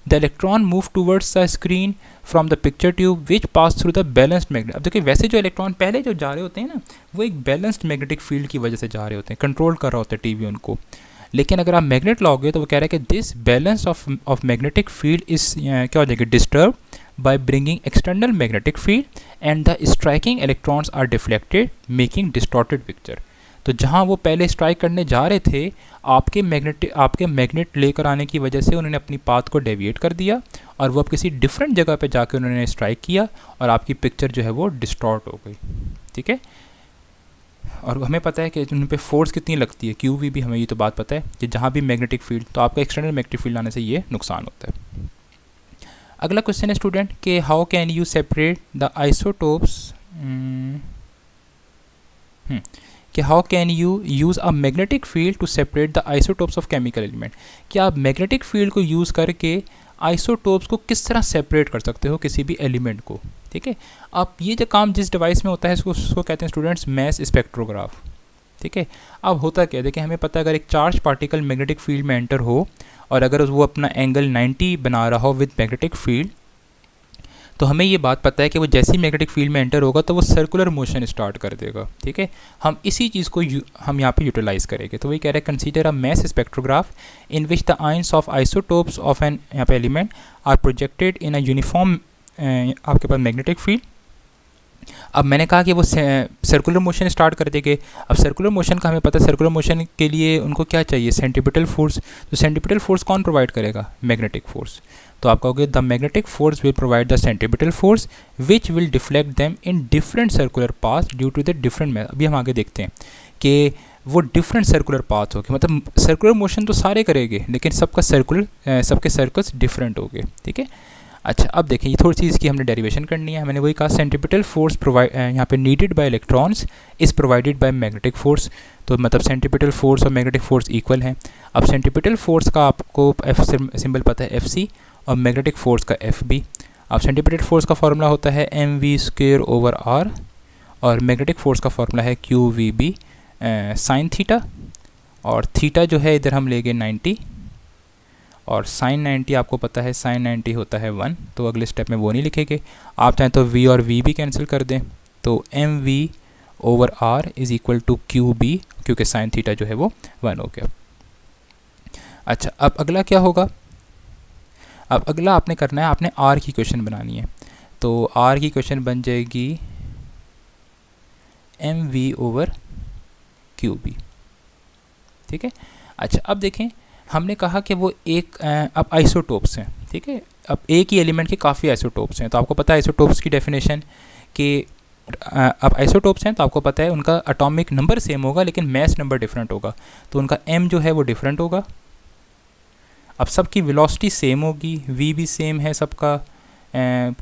S1: the electron move towards the screen from the picture tube which pass through the balanced magnet. अब देखिए वैसे जो electron पहले जो जा रहे होते हैं ना, वो एक बैलेंस्ड मैग्नेटिक फील्ड की वजह से जा रहे होते हैं, कंट्रोल कर रहा होता है टीवी उनको। लेकिन अगर आप मैग्नेट लाओगे तो वो कह रहा है कि this balance of magnetic field इस क्या हो जाएगी, disturb by bringing external magnetic field and the striking electrons are deflected making distorted picture. तो जहाँ वो पहले स्ट्राइक करने जा रहे थे, आपके मैग्नेट लेकर आने की वजह से उन्होंने अपनी पाथ को डेविएट कर दिया और वो अब किसी डिफरेंट जगह पे जाके उन्होंने स्ट्राइक किया और आपकी पिक्चर जो है वो डिस्टॉर्ट हो गई, ठीक है। और हमें पता है कि उन पे फोर्स कितनी लगती है, क्यू भी हमें ये तो बात पता है कि जहाँ भी मैग्नेटिक फील्ड, तो आपका एक्सटर्नल मैग्नेटिक फील्ड आने से ये नुकसान होता है। अगला क्वेश्चन है स्टूडेंट कि how can you separate the isotopes, कि how can you use a magnetic field to separate the isotopes of chemical element. क्या आप मैग्नेटिक फील्ड को यूज़ करके आइसोटोप्स को किस तरह सेपरेट कर सकते हो किसी भी एलिमेंट को, ठीक है। अब ये जो काम जिस डिवाइस में होता है उसको कहते हैं स्टूडेंट्स मैस स्पेक्ट्रोग्राफ, ठीक है। अब होता क्या है, देखिए हमें पता है अगर एक चार्ज पार्टिकल मैग्नेटिक फील्ड में एंटर हो और अगर वो अपना एंगल 90 बना रहा हो विद मैग्नेटिक फील्ड, तो हमें ये बात पता है कि वो जैसे ही मैग्नेटिक फील्ड में एंटर होगा तो वो सर्कुलर मोशन स्टार्ट कर देगा, ठीक है। हम इसी चीज़ को हम यहाँ पे यूटिलाइज करेंगे। तो वही कह रहे हैं consider a mass spectrograph in which the ions of isotopes of an यहाँ पे element are projected in a uniform आपके पास मैग्नेटिक फील्ड। अब मैंने कहा कि वो सर्कुलर मोशन स्टार्ट कर देंगे। अब सर्कुलर मोशन का हमें पता है, सर्कुलर मोशन के लिए उनको क्या चाहिए, सेंट्रीपिटल फोर्स। तो सेंट्रीपिटल फोर्स कौन प्रोवाइड करेगा, मैग्नेटिक फोर्स। तो आप कहोगे the magnetic force will provide the centripetal force which will deflect them in different circular path due to the different. अभी हम आगे देखते हैं कि वो डिफरेंट सर्कुलर पाथ हो गए, मतलब सर्कुलर मोशन तो सारे करेंगे लेकिन सबके सर्कल्स डिफरेंट हो गए, ठीक है। अच्छा अब देखें, ये थोड़ी सी इसकी हमने डेरिवेशन करनी है। मैंने वही कहा सेंट्रीपिटल फोर्स प्रोवाइड यहाँ पे needed bye electrons is provided by magnetic force. तो मतलब सेंट्रीपिटल फोर्स और मैग्नेटिक फोर्स इक्वल हैं। अब सेंट्रीपिटल फोर्स का आपको एफ सिंबल पता है FC, और मैग्नेटिक फोर्स का FB। अब सेंट्रीपिटल फोर्स का फार्मूला होता है mv²/r और मैग्नेटिक फोर्स का फार्मूला है QVB साइन थीटा, और थीटा जो है इधर हम लेंगे 90 और साइन 90 आपको पता है साइन 90 होता है 1, तो अगले स्टेप में वो नहीं लिखेंगे। आप चाहें तो V और V भी कैंसिल कर दें, तो mv/r is equal to QB, क्योंकि साइन थीटा जो है वो 1 हो गया। अच्छा अब अगला क्या होगा, अब अगला आपने करना है, आपने R की क्वेश्चन बनानी है। तो R की क्वेश्चन बन जाएगी mv/QB, ठीक है। अच्छा अब देखें, हमने कहा कि वो एक अब आइसोटोप्स हैं, ठीक है। अब एक ही एलिमेंट के काफ़ी आइसोटोप्स हैं, तो आपको पता है आइसोटोप्स की डेफिनेशन कि अब आइसोटोप्स हैं तो आपको पता है उनका एटॉमिक नंबर सेम होगा लेकिन मैस नंबर डिफरेंट होगा। तो उनका m जो है वो डिफरेंट होगा। अब सबकी वेलोसिटी सेम होगी, v भी सेम है सबका,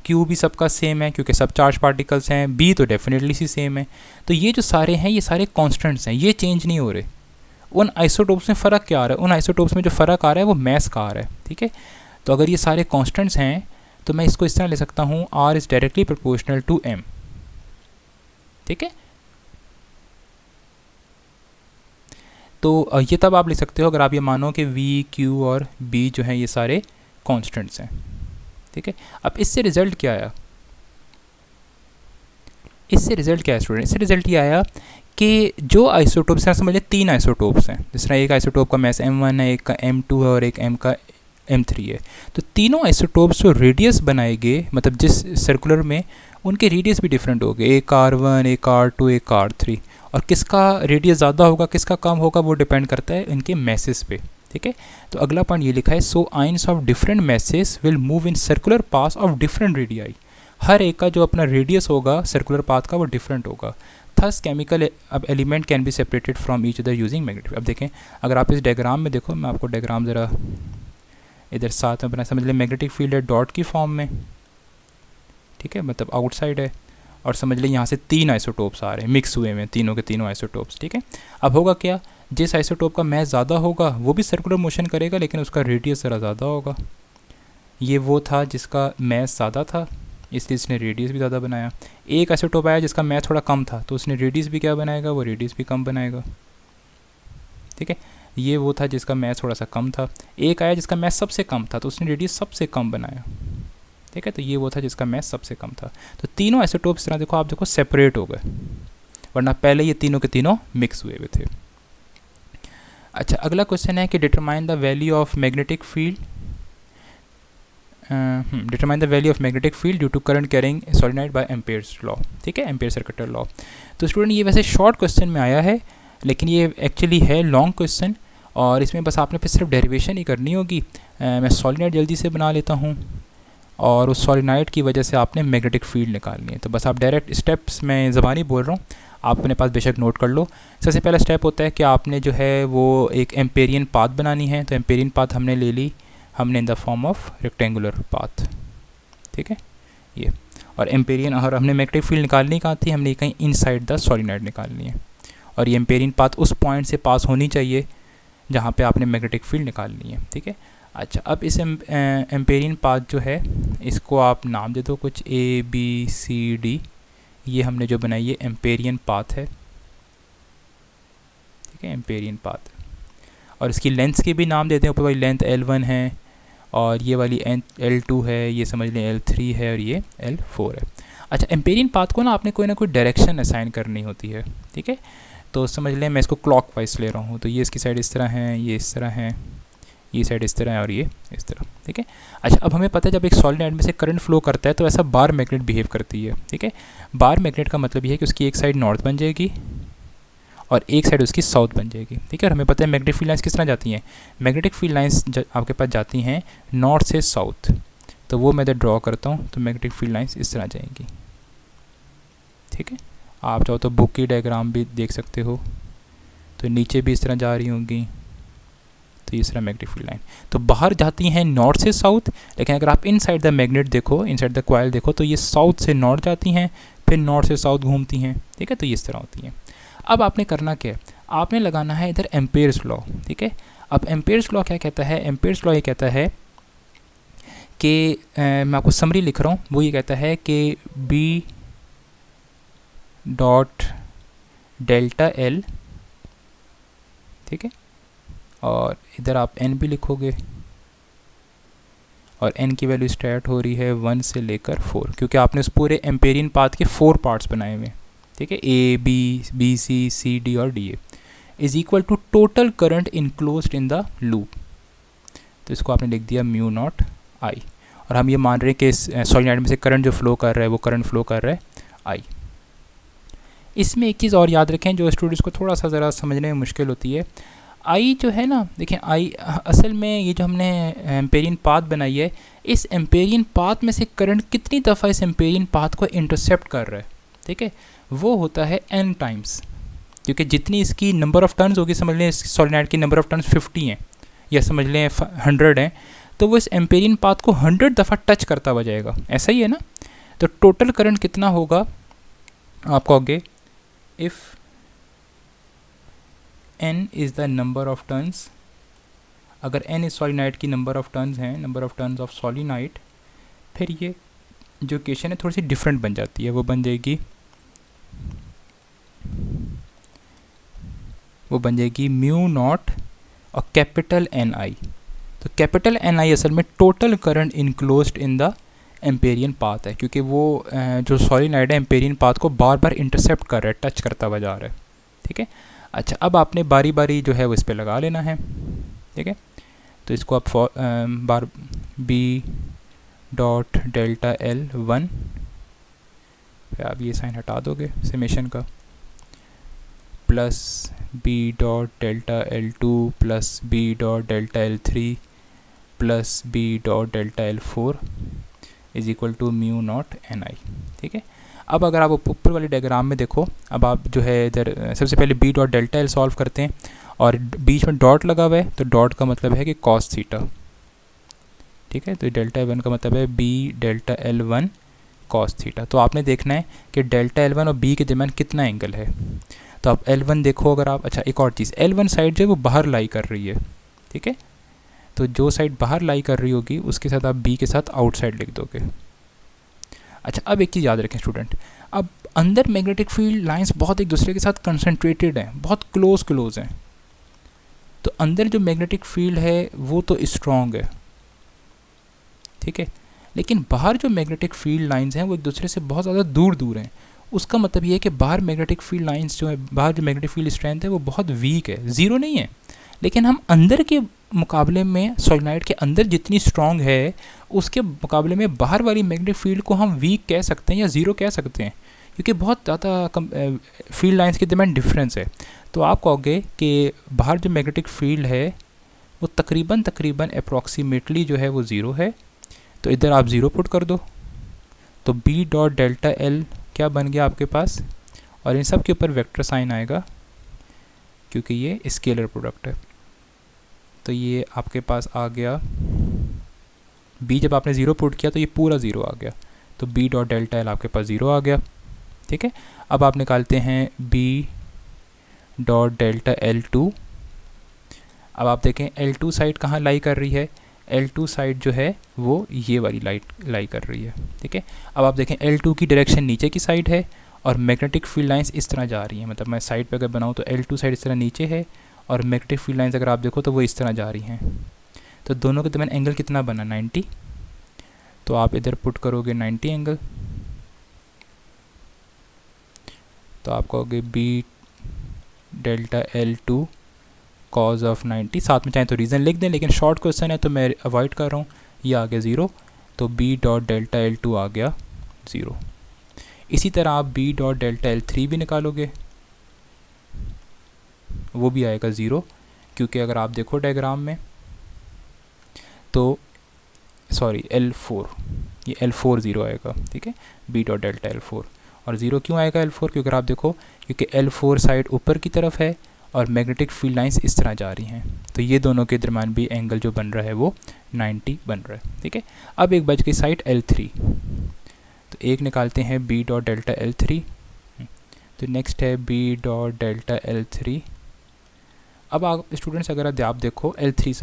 S1: q भी सबका सेम है क्योंकि सब चार्ज पार्टिकल्स हैं, b तो डेफिनेटली सी सेम है। तो ये जो सारे हैं ये सारे कॉन्स्टेंट्स हैं, ये चेंज नहीं हो रहे। उन आइसोटोप्स में फ़र्क क्या आ रहा है, उन आइसोटोप्स में जो फ़र्क आ रहा है वो मैस का आ रहा है, ठीक है। तो अगर ये सारे कांस्टेंट्स हैं तो मैं इसको इस तरह ले सकता हूँ R is directly proportional to M, ठीक है। तो ये तब आप ले सकते हो अगर आप ये मानो कि V, Q और B जो हैं ये सारे कांस्टेंट्स हैं, ठीक है। अब इससे रिज़ल्ट क्या आया, इससे रिज़ल्ट क्या है स्टूडेंट, इससे रिज़ल्ट ये आया कि जो आइसोटोप्स हैं, समझ लें 3 आइसोटोप्स हैं। जिस तरह एक आइसोटोप का मैस m1 है, एक का m2 है और एक m का m3 है। तो तीनों आइसोटोप्स जो रेडियस बनाए गए, मतलब जिस सर्कुलर में उनके रेडियस भी डिफरेंट हो गए, एक R1, एक R2, एक R3। और किसका रेडियस ज़्यादा होगा किसका कम होगा वो डिपेंड करता है इनके मैसेस पे। ठीक है, तो अगला पॉइंट ये लिखा है, so ions of different masses will move in circular path of different radii. हर एक का जो अपना रेडियस होगा सर्कुलर पाथ का वो डिफरेंट होगा। थस केमिकल अब element can be separated from each other using magnetic. अब देखें, अगर आप इस डायग्राम में देखो, मैं आपको डायग्राम ज़रा इधर साथ में बना, समझ लें मैग्नेटिक फील्ड है डॉट की फॉर्म में। ठीक है, मतलब आउटसाइड है, और समझ लें यहाँ से 3 आइसोटोप्स आ रहे हैं, मिक्स हुए हैं तीनों के तीनों आइसोटोप्स। ठीक है, अब होगा क्या, जिस आइसोटोप का मैस ज़्यादा होगा वो भी सर्कुलर मोशन करेगा, लेकिन उसका रेडियस ज़रा ज़्यादा होगा। ये वो था जिसका मैस ज़्यादा था, इसलिए इसने रेडियस भी ज़्यादा बनाया। एक आइसोटोप आया जिसका मैस थोड़ा कम था, तो उसने रेडियस भी क्या बनाएगा, वो रेडियस भी कम बनाएगा। ठीक है, ये वो था जिसका मैस थोड़ा सा कम था। एक आया जिसका मैस सबसे कम था, तो उसने रेडियस सबसे कम बनाया। ठीक है, तो ये वो था जिसका मैस सबसे कम था। तो तीनों आइसोटोप इस तरह देखो, आप देखो सेपरेट हो गए, वरना पहले ये तीनों के तीनों मिक्स हुए हुए थे। अच्छा, अगला क्वेश्चन है कि determine the value of magnetic field, determine the value of magnetic field due to current carrying solenoid by ampere's law. ठीक है, एम्पेयर सर्किट लॉ। तो स्टूडेंट ये वैसे शॉर्ट क्वेश्चन में आया है, लेकिन ये एक्चुअली है लॉन्ग क्वेश्चन, और इसमें बस आपने फिर सिर्फ डेरिवेशन ही करनी होगी। मैं सॉलिनॉइड जल्दी से बना लेता हूँ, और उस सॉलिनॉइड की वजह से आपने मैग्नेटिक फील्ड निकालनी है। तो बस आप डायरेक्ट स्टेप्स, मैं ज़बानी बोल रहा हूँ, आप अपने पास बेशक नोट कर लो। सबसे पहला स्टेप होता है कि आपने जो है वो एक एम्पेरियन पाथ बनानी है। तो एम्पेरियन पाथ हमने ले ली, हमने in the form of rectangular path. ठीक है, ये और एम्पेरियन, और हमने मैग्नेटिक फील्ड निकालनी कहाँ थी, हमने कहीं इनसाइड द सॉलिनॉइड निकालनी है, और ये एम्पेरियन पाथ उस पॉइंट से पास होनी चाहिए जहाँ पे आपने मैग्नेटिक फील्ड निकालनी है। ठीक है, अच्छा, अब इस एम्पेरियन पाथ जो है इसको आप नाम दे दो कुछ ABCD। ये हमने जो बनाई है एम्पेरियन पाथ है। ठीक है, एम्पेरियन पाथ, और इसकी लेंथ्स के भी नाम देते हैं। ऊपर वाली लेंथ L1 है, और ये वाली L2 है, ये समझ लें L3 है, और ये L4 है। अच्छा, एम्पेरियन पाथ को ना आपने कोई ना कोई डायरेक्शन असाइन करनी होती है। ठीक है, तो समझ लें मैं इसको क्लॉकवाइज ले रहा हूँ, तो ये इसकी साइड इस तरह है, ये इस तरह है, ये साइड इस तरह है, और ये इस तरह। ठीक है, अच्छा, अब हमें पता है जब एक सॉलिनॉइड में से करंट फ्लो करता है तो ऐसा बार मैग्नेट बिहेव करती है। ठीक है, बार मैग्नेट का मतलब ये है कि उसकी एक साइड नॉर्थ बन जाएगी और एक साइड उसकी साउथ बन जाएगी। ठीक है, और हमें पता है मैग्नेटिक फील्ड लाइंस किस तरह जाती हैं, मैग्नेटिक फील्ड लाइंस आपके पास जाती हैं नॉर्थ से साउथ। तो वो मैं इधर ड्रॉ करता हूँ, तो मैग्नेटिक फील्ड लाइंस इस तरह जाएंगी। ठीक है, आप चाहो तो बुक की डायग्राम भी देख सकते हो, तो नीचे भी इस तरह जा रही होंगी, तो इस तरह मैग्नेटिक फील्ड लाइन तो बाहर जाती हैं नॉर्थ से साउथ। लेकिन अगर आप इनसाइड द मैग्नेट देखो, इनसाइड द कॉइल देखो, तो ये साउथ से नॉर्थ जाती हैं, फिर नॉर्थ से साउथ घूमती हैं। ठीक है, तो ये इस तरह होती हैं। अब आपने करना क्या है, आपने लगाना है इधर एम्पेयर्स लॉ। ठीक है, अब एम्पेयर्स लॉ क्या कहता है, एम्पेयर्स लॉ ये कहता है कि मैं आपको समरी लिख रहा हूँ, वो ये कहता है कि B डॉट डेल्टा L, ठीक है, और इधर आप n भी लिखोगे, और n की वैल्यू स्टार्ट हो रही है 1 से लेकर 4, क्योंकि आपने उस पूरे एम्पेरियन पाथ के 4 पार्ट्स बनाए हुए। ठीक है, A B C C D और D A is equal to total current enclosed in the loop. तो इसको आपने लिख दिया म्यू नॉट I, और हम ये मान रहे हैं कि सॉलिनॉइड में से करंट जो फ्लो कर रहा है वो करंट फ्लो कर रहा है I। इसमें एक चीज़ और याद रखें जो स्टूडेंट्स को थोड़ा सा ज़रा समझने में मुश्किल होती है। आई जो है ना, देखें आई असल में ये जो हमने एम्पेरियन पाथ बनाई है, इस एम्पेरियन पाथ में से करंट कितनी दफ़ा इस एम्पेरियन पाथ को इंटरसेप्ट कर रहा है। ठीक है, वो होता है n टाइम्स, क्योंकि जितनी इसकी नंबर ऑफ टर्न्स होगी, समझ लें सॉलिनॉइड की नंबर ऑफ टर्न्स 50 हैं, या समझ लें 100 हैं, तो वो इस एम्पेरियन पाथ को 100 दफ़ा टच करता हुआ जाएगा। ऐसा ही है ना, तो टोटल करंट कितना होगा, आप कहोगे if n is the number of turns, अगर n इस सॉलिनॉइड की नंबर ऑफ टर्न्स हैं, number of turns of solenoid, फिर ये जो इक्वेशन है थोड़ी सी डिफरेंट बन जाती है। वो बन जाएगी म्यू नॉट और कैपिटल NI। तो कैपिटल NI असल में total current enclosed in the Amperian path है, क्योंकि वो जो सॉलिनॉइड है एम्पेरियन पाथ को बार बार इंटरसेप्ट कर रहा है, टच करता हुआ जा रहा है। ठीक है, अच्छा, अब आपने बारी बारी जो है वो इस पर लगा लेना है। ठीक है, तो इसको आप बार B डॉट डेल्टा L 1 फिर आप ये साइन हटा दोगे समेशन का, plus B dot delta L2 plus B dot delta L3 plus B dot delta L4 is equal to mu naught n I. ठीक है, अब अगर आप ऊपर वाली डायग्राम में देखो, अब आप जो है इधर सबसे पहले B dot delta L solve करते हैं और बीच में डॉट लगा हुआ है, तो डॉट का मतलब है कि कॉस थीटा। ठीक है, तो डेल्टा L1 का मतलब है B delta L1 cos theta. तो आपने देखना है कि डेल्टा L1 और बी के दरमियान कितना एंगल है। तो आप L1 देखो अगर आप, अच्छा एक और चीज़, L1 साइड जो है वो बाहर लाई कर रही है। ठीक है, तो जो साइड बाहर लाई कर रही होगी उसके साथ आप बी के साथ आउटसाइड लिख दोगे। अच्छा, अब एक चीज़ याद रखें स्टूडेंट, अब अंदर मैग्नेटिक फील्ड लाइंस बहुत एक दूसरे के साथ कंसंट्रेटेड हैं, बहुत क्लोज हैं। तो अंदर जो मैग्नेटिक फील्ड है वो तो स्ट्रॉन्ग है, ठीक है, लेकिन बाहर जो मैग्नेटिक फील्ड लाइंस हैं वो एक दूसरे से बहुत ज़्यादा दूर दूर हैं। उसका मतलब ये है कि बाहर मैग्नेटिक फील्ड लाइंस जो है, बाहर जो मैग्नेटिक फील्ड स्ट्रेंथ है वो बहुत वीक है, ज़ीरो नहीं है, लेकिन हम अंदर के मुकाबले में सॉलिनॉइड के अंदर जितनी स्ट्रॉन्ग है उसके मुकाबले में बाहर वाली मैग्नेटिक फील्ड को हम वीक कह सकते हैं या ज़ीरो कह सकते हैं, क्योंकि बहुत ज़्यादा फील्ड लाइंस के दरमियान डिफरेंस है। तो आप कहोगे कि बाहर जो मैग्नेटिक फील्ड है वो तकरीबन अप्रॉक्सीमेटली जो है वो ज़ीरो है। तो इधर आप ज़ीरो पुट कर दो, तो बी डॉट डेल्टा एल क्या बन गया आपके पास, और इन सब के ऊपर वेक्टर साइन आएगा क्योंकि ये स्केलर प्रोडक्ट है। तो ये आपके पास आ गया बी, जब आपने ज़ीरो पुट किया तो ये पूरा ज़ीरो आ गया, तो बी डॉट डेल्टा एल आपके पास ज़ीरो आ गया। ठीक है, अब आप निकालते हैं बी डॉट डेल्टा L2। अब आप देखें L2 साइड कहाँ लाई कर रही है, L2 साइड जो है वो ये वाली लाई कर रही है। ठीक है, अब आप देखें L2 की डायरेक्शन नीचे की साइड है और मैग्नेटिक फील्ड लाइंस इस तरह जा रही हैं, मतलब मैं साइड पे अगर बनाऊँ तो L2 साइड इस तरह नीचे है और मैग्नेटिक फील्ड लाइंस अगर आप देखो तो वो इस तरह जा रही हैं। तो दोनों के दरमियान एंगल कितना बना, 90। तो आप इधर पुट करोगे 90 एंगल, तो आप कहोगे B delta L2 cause of 90, साथ में चाहें तो रीज़न लिख दें, लेकिन शॉर्ट क्वेश्चन है तो मैं अवॉइड कर रहा हूँ। ये आ गया ज़ीरो, तो बी डॉट डेल्टा L2 आ गया ज़ीरो। इसी तरह आप बी डॉट डेल्टा L3 भी निकालोगे, वो भी आएगा ज़ीरो, क्योंकि अगर आप देखो डायग्राम में तो सॉरी L4, ये L4 ज़ीरो आएगा। ठीक है, बी डॉट डेल्टा L4, और ज़ीरो क्यों आएगा L4, क्योंकि आप देखो क्योंकि L4 साइड ऊपर की तरफ है और मैग्नेटिक फील्ड लाइंस इस तरह जा रही हैं, तो ये दोनों के दरमियान भी एंगल जो बन रहा है वो 90 बन रहा है। ठीक है, अब एक बच गई साइड L3, तो एक निकालते हैं बी डॉट डेल्टा L3, तो नेक्स्ट है बी डॉट डेल्टा L3। अब आप स्टूडेंट्स अगर आप देखो L3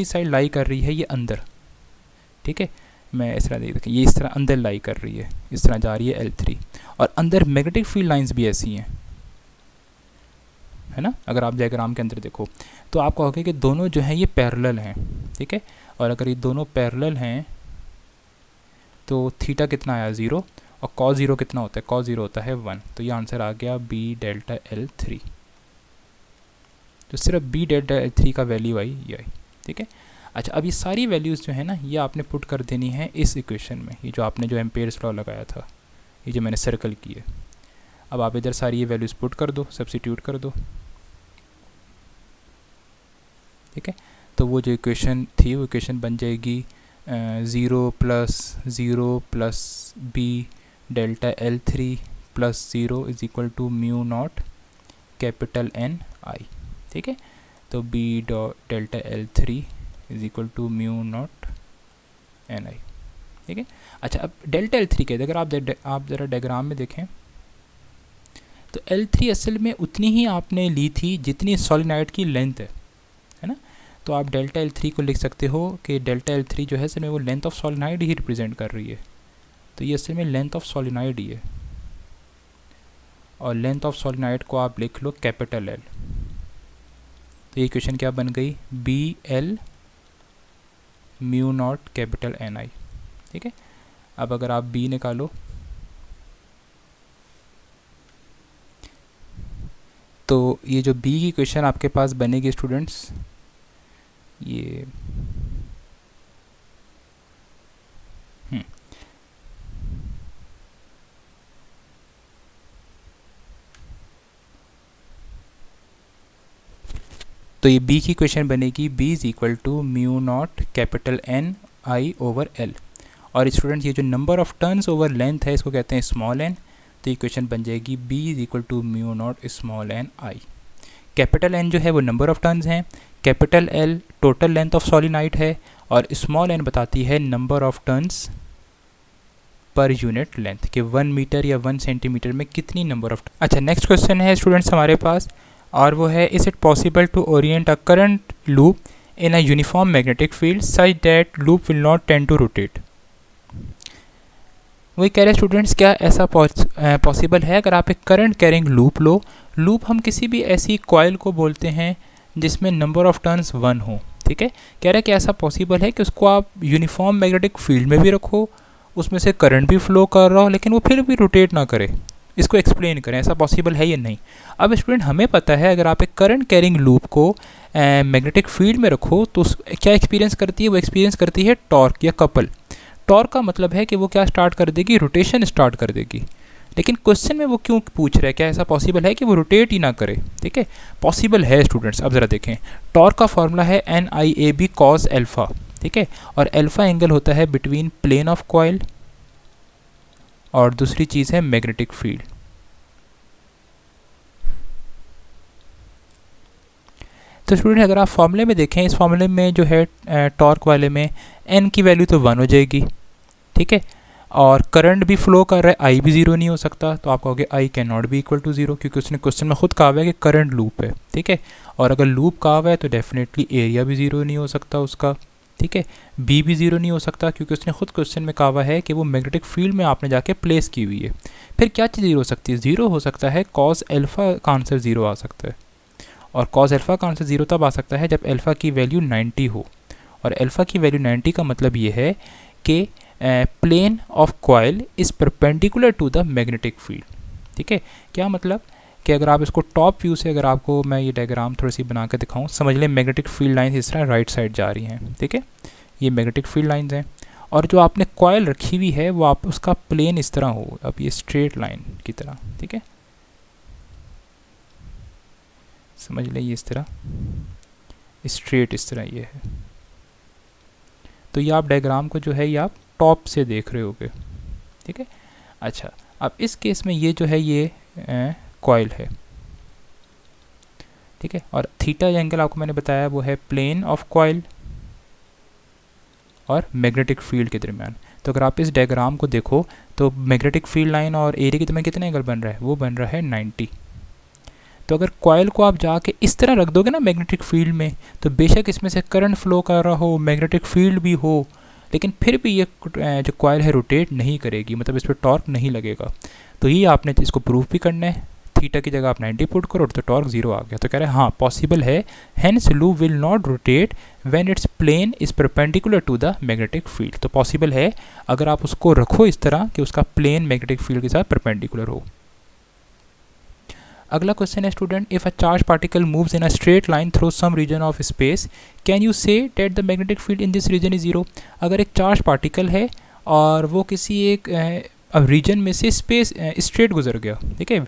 S1: साइड लाई कर रही है ये अंदर। ठीक है, मैं इस तरह देखें, ये इस तरह अंदर लाई कर रही है, इस तरह जा रही है L3, और अंदर मैग्नेटिक फील्ड लाइंस भी ऐसी हैं, है ना। अगर आप डायग्राम के अंदर देखो तो आप कहोगे कि दोनों जो हैं ये पैरेलल हैं। ठीक है, और अगर ये दोनों पैरेलल हैं तो थीटा कितना आया, ज़ीरो, और कॉस ज़ीरो कितना होता है, कॉस ज़ीरो होता है 1, तो ये आंसर आ गया बी डेल्टा L3। तो सिर्फ बी डेल्टा L3 का वैल्यू आई ये आई। ठीक है, अच्छा, अब ये सारी वैल्यूज़ जो है ना ये आपने पुट कर देनी है इस इक्वेशन में, ये जो आपने जो एम्पेयर्स लॉ लगाया था, ये जो मैंने सर्कल की है, अब आप इधर सारी ये वैल्यूज़ पुट कर दो, सब्स्टिट्यूट कर दो। ठीक है, तो वो जो इक्वेशन थी वो इक्वेशन बन जाएगी 0 plus B delta L3 plus 0 is equal to mu naught capital N I। ठीक है, तो B dot delta L3 is equal to mu naught N I। ठीक है, अच्छा, अब डेल्टा L3 के अगर आप ज़रा डायग्राम में देखें तो L3 असल में उतनी ही आपने ली थी जितनी सॉलिनॉइड की लेंथ है ना। तो आप डेल्टा L3 को लिख सकते हो कि डेल्टा L3 जो है असल में वो length of solenoid he represent कर रही है, तो ये असल में लेंथ ऑफ सॉलिनॉइड ही है, और लेंथ ऑफ सॉलिनॉइड को आप लिख लो कैपिटल L। तो ये इक्वेशन क्या बन गई, B L mu naught capital N I। ठीक है, अब अगर आप B निकालो तो ये जो B की इक्वेशन आपके पास बनेगी स्टूडेंट्स, ये तो ये बी की इक्वेशन बनेगी B is equal to mu naught capital N I over L. और स्टूडेंट ये जो number of turns over length है इसको कहते हैं स्मॉल एन। तो इक्वेशन बन जाएगी B is equal to mu naught small N I. Capital N जो है वो नंबर ऑफ टर्न्स हैं, capital L total length of solenoid है, और स्मॉल एन बताती है number of turns per unit length कि 1 मीटर या 1 सेंटीमीटर में कितनी नंबर ऑफ। अच्छा, नेक्स्ट क्वेश्चन है स्टूडेंट्स हमारे पास, और वो है is it possible to orient a current loop in a uniform magnetic field such that loop will not tend to rotate. वही कह रहे हैं स्टूडेंट्स, क्या ऐसा पॉसिबल है अगर आप एक करंट कैरिंग लूप लो। लूप हम किसी भी ऐसी कॉइल को बोलते हैं जिसमें नंबर ऑफ टर्न्स 1 हो, ठीक है। कह रहे हैं कि ऐसा पॉसिबल है कि उसको आप यूनिफॉर्म मैग्नेटिक फील्ड में भी रखो, उसमें से करंट भी फ्लो कर रहा हो, लेकिन वो फिर भी रोटेट ना करे। इसको एक्सप्लेन करें, ऐसा पॉसिबल है या नहीं। अब स्टूडेंट हमें पता है अगर आप एक करंट कैरिंग लूप को मैग्नेटिक फील्ड में रखो तो क्या एक्सपीरियंस करती है, वो एक्सपीरियंस करती है टॉर्क या कपल। टॉर्क का मतलब है कि वो क्या स्टार्ट कर देगी, रोटेशन स्टार्ट कर देगी। लेकिन क्वेश्चन में वो क्यों पूछ रहा है, क्या ऐसा पॉसिबल है कि वो रोटेट ही ना करे, ठीक है। पॉसिबल है स्टूडेंट्स। अब ज़रा देखें, टॉर्क का फॉर्मूला है NIAB cos एल्फ़ा, ठीक है। और एल्फ़ा एंगल होता है बिटवीन प्लेन ऑफ कॉइल और दूसरी चीज़ है मैग्नेटिक फील्ड। तो स्टूडेंट अगर आप फॉर्मूले में देखें, इस फॉर्मूले में जो है टॉर्क वाले में n की वैल्यू तो 1 हो जाएगी, ठीक है। और करंट भी फ्लो कर रहा है, I भी 0 नहीं हो सकता, तो आप कहोगे I can not be equal to 0, क्योंकि उसने क्वेश्चन में खुद कहा हुआ है कि करंट लूप है, ठीक है। और अगर लूप कहा हुआ है तो डेफिनेटली एरिया भी 0 नहीं हो सकता उसका, ठीक है। बी भी 0 नहीं हो सकता क्योंकि उसने खुद क्वेश्चन में कहा हुआ है कि वो मैग्नेटिक फील्ड में आपने जाके प्लेस की हुई है। फिर क्या चीज़ 0 हो सकती है, 0 हो सकता है कॉस एल्फ़ा का आंसर 0 आ सकता है। और कॉस एल्फ़ा का आंसर 0 तब आ सकता है जब एल्फ़ा की वैल्यू 90 हो। और एल्फ़ा की वैल्यू 90 का मतलब ये है कि plane of coil is perpendicular to the magnetic field, ठीक है। क्या मतलब कि अगर आप इसको टॉप व्यू से, अगर आपको मैं ये डायग्राम थोड़ी सी बना के दिखाऊं, समझ लें मैग्नेटिक फील्ड लाइंस इस तरह राइट साइड जा रही हैं, ठीक है। ये मैग्नेटिक फील्ड लाइंस हैं, और जो आपने कॉइल रखी हुई है वो आप उसका प्लेन इस तरह हो, अब ये स्ट्रेट लाइन की तरह, ठीक है। समझ लें ये इस तरह स्ट्रेट इस तरह ये है। तो ये आप डायग्राम को जो है ये आप टॉप से देख रहे होगे, ठीक है। अच्छा, अब इस केस में ये जो है ये कॉइल है, ठीक है। और थीटा एंगल आपको मैंने बताया वो है प्लेन ऑफ कॉइल और मैग्नेटिक फील्ड के दरमियान। तो अगर आप इस डायग्राम को देखो तो मैग्नेटिक फील्ड लाइन और एरिया के दरमियान कितना एंगल बन रहा है, वो बन रहा है 90। तो अगर कॉइल को आप जाके इस तरह रख दोगे ना मैग्नेटिक फील्ड में, तो बेशक इसमें से करंट फ्लो कर रहा हो, मैग्नेटिक फील्ड भी हो, लेकिन फिर भी ये जो कॉइल है रोटेट नहीं करेगी, मतलब इस पर टॉर्क नहीं लगेगा। तो ये आपने इसको प्रूफ भी करना है। थीटा की जगह आप 90 पुट करो तो टॉर्क 0 आ गया। तो कह रहे हैं हाँ पॉसिबल है, hence loop will not rotate when its plane is perpendicular to the magnetic field. तो पॉसिबल है अगर आप उसको रखो इस तरह कि उसका प्लेन मैग्नेटिक फील्ड के साथ परपेंडिकुलर हो। अगला क्वेश्चन है student, if a charge particle moves in a straight line through some region of space can you say that the magnetic field in this region is 0। अगर एक charge particle है और वो किसी एक रीजन में से स्पेस स्ट्रेट गुजर गया, ठीक है,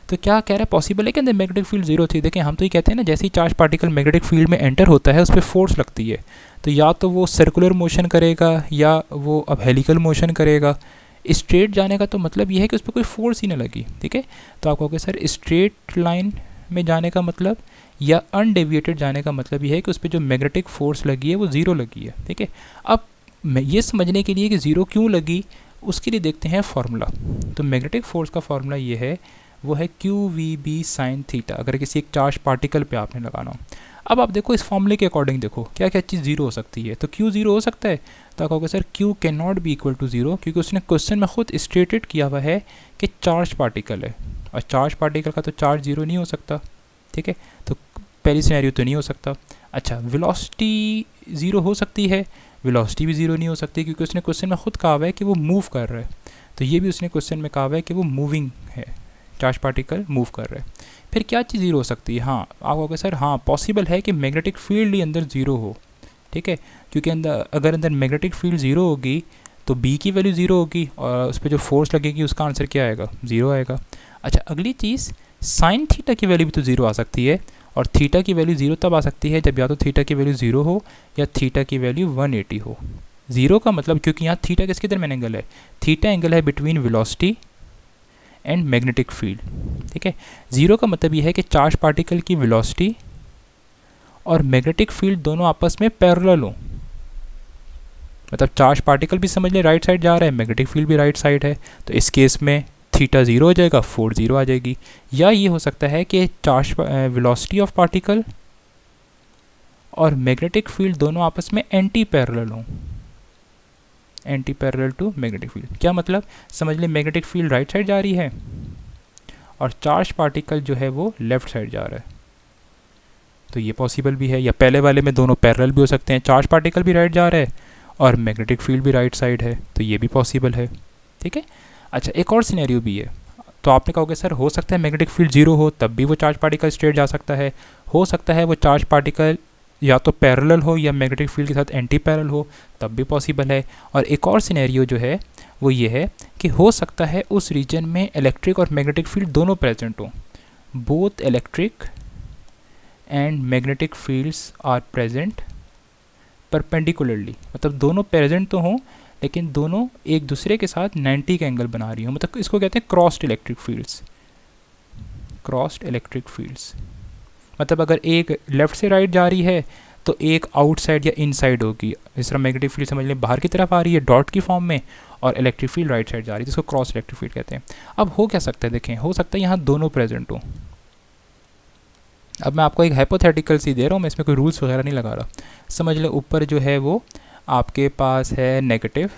S1: तो क्या कह रहा है पॉसिबल है कि अंदर मैग्नेटिक फील्ड 0 थी। देखिए हम तो ये कहते हैं ना, जैसे ही चार्ज पार्टिकल मैग्नेटिक फील्ड में एंटर होता है उस पर फोर्स लगती है, तो या तो वो सर्कुलर मोशन करेगा या वो अब हेलिकल मोशन करेगा। स्ट्रेट जाने का तो मतलब ये है कि उस पर कोई फोर्स ही ना लगी, ठीक है। तो आप कहोगे सर स्ट्रेट लाइन में जाने का मतलब या अनडेविएटेड जाने का मतलब ये है कि उस पर जो मैग्नेटिक फोर्स लगी है वो 0 लगी है, ठीक है। अब ये समझने के लिए कि 0 क्यों लगी उसके लिए देखते हैं फार्मूला। तो मैग्नेटिक फोर्स का फार्मूला ये है, वो है QVB sin थीटा, अगर किसी एक चार्ज पार्टिकल पे आपने लगाना हो। अब आप देखो इस फॉर्मूले के अकॉर्डिंग देखो क्या क्या चीज़ 0 हो सकती है। तो Q 0 हो सकता है, तो आप कहोगे sir Q can not be equal to 0, क्योंकि उसने क्वेश्चन में खुद स्टेटेड किया हुआ है कि चार्ज पार्टिकल है, और चार्ज पार्टिकल का तो चार्ज 0 नहीं हो सकता, ठीक है। तो पहली सिनेरियो तो नहीं हो सकता। अच्छा, वेलोसिटी 0 हो सकती है, वेलोसिटी भी 0 नहीं हो सकती, क्योंकि उसने क्वेश्चन में खुद कहा हुआ है कि वो मूव कर रहा है। तो ये भी उसने क्वेश्चन में कहा हुआ है कि वो मूविंग है, चार्ज पार्टिकल मूव कर रहा है। फिर क्या चीज़ 0 हो सकती है, हाँ आप कहोगे सर हाँ पॉसिबल है कि मैग्नेटिक फील्ड ही अंदर 0 हो, ठीक है, क्योंकि अगर अंदर मैग्नेटिक फील्ड 0 होगी तो B की वैल्यू 0 होगी और उस पर जो फोर्स लगेगी उसका आंसर क्या आएगा, 0 आएगा। अच्छा, अगली चीज़ साइन थीटा की वैल्यू भी तो 0 आ सकती है, और थीटा की वैल्यू 0 तब आ सकती है जब या तो थीटा की वैल्यू 0 हो या थीटा की वैल्यू 180 हो। 0 का मतलब, क्योंकि यहाँ थीटा किसके दरमियान एंगल है, थीटा एंगल है between velocity and magnetic field, ठीक है। 0 का मतलब ये है कि चार्ज पार्टिकल की वेलोसिटी और मैग्नेटिक फील्ड दोनों आपस में पैरेलल हो, मतलब चार्ज पार्टिकल भी समझ लें राइट साइड जा रहा है, मैग्नेटिक फील्ड भी राइट साइड है, तो इस केस में थीटा 0 हो जाएगा, फोर्स 0 आ जाएगी। या ये हो सकता है कि चार्ज वेलोसिटी ऑफ पार्टिकल और मैग्नेटिक फील्ड दोनों आपस में एंटी पैरेलल हों, anti parallel to magnetic field. क्या मतलब, समझ लें मैग्नेटिक फील्ड राइट साइड जा रही है और चार्ज पार्टिकल जो है वो लेफ्ट साइड जा रहा है, तो ये पॉसिबल भी है। या पहले वाले में दोनों पैरेलल भी हो सकते हैं, चार्ज पार्टिकल भी राइट जा रहा है और मैग्नेटिक फील्ड भी राइट साइड है, तो ये भी पॉसिबल है, ठीक है। अच्छा, एक और सिनेरियो भी है, तो आपने कहोगे सर हो सकता है मैग्नेटिक फील्ड 0 हो तब भी वो चार्ज पार्टिकल स्ट्रेट जा सकता है, हो सकता है वो चार्ज पार्टिकल या तो पैरेलल हो या मैग्नेटिक फील्ड के साथ एंटी पैरेलल हो, तब भी पॉसिबल है। और एक और सिनेरियो जो है वो ये है कि हो सकता है उस रीजन में इलेक्ट्रिक और मैग्नेटिक फील्ड दोनों प्रेजेंट हो, both electric and magnetic fields are present perpendicularly, मतलब दोनों प्रेजेंट तो हों लेकिन दोनों एक दूसरे के साथ 90 का एंगल बना रही हो, मतलब इसको कहते हैं crossed electric fields. Crossed electric fields मतलब अगर एक लेफ़्ट से राइट जा रही है तो एक आउटसाइड या इनसाइड होगी, इस तरह मैग्नेटिक फील्ड समझ लें बाहर की तरफ आ रही है डॉट की फॉर्म में, और इलेक्ट्रिक फील्ड राइट साइड जा रही है, जिसको क्रॉस इलेक्ट्रिक फील्ड कहते हैं। अब हो क्या सकता है, देखें, हो सकता है यहाँ दोनों प्रेजेंट हो। अब मैं आपको एक हाइपोथेटिकल सी दे रहा हूँ, मैं इसमें कोई रूल्स वगैरह नहीं लगा रहा। समझ लें ऊपर जो है वो आपके पास है नेगेटिव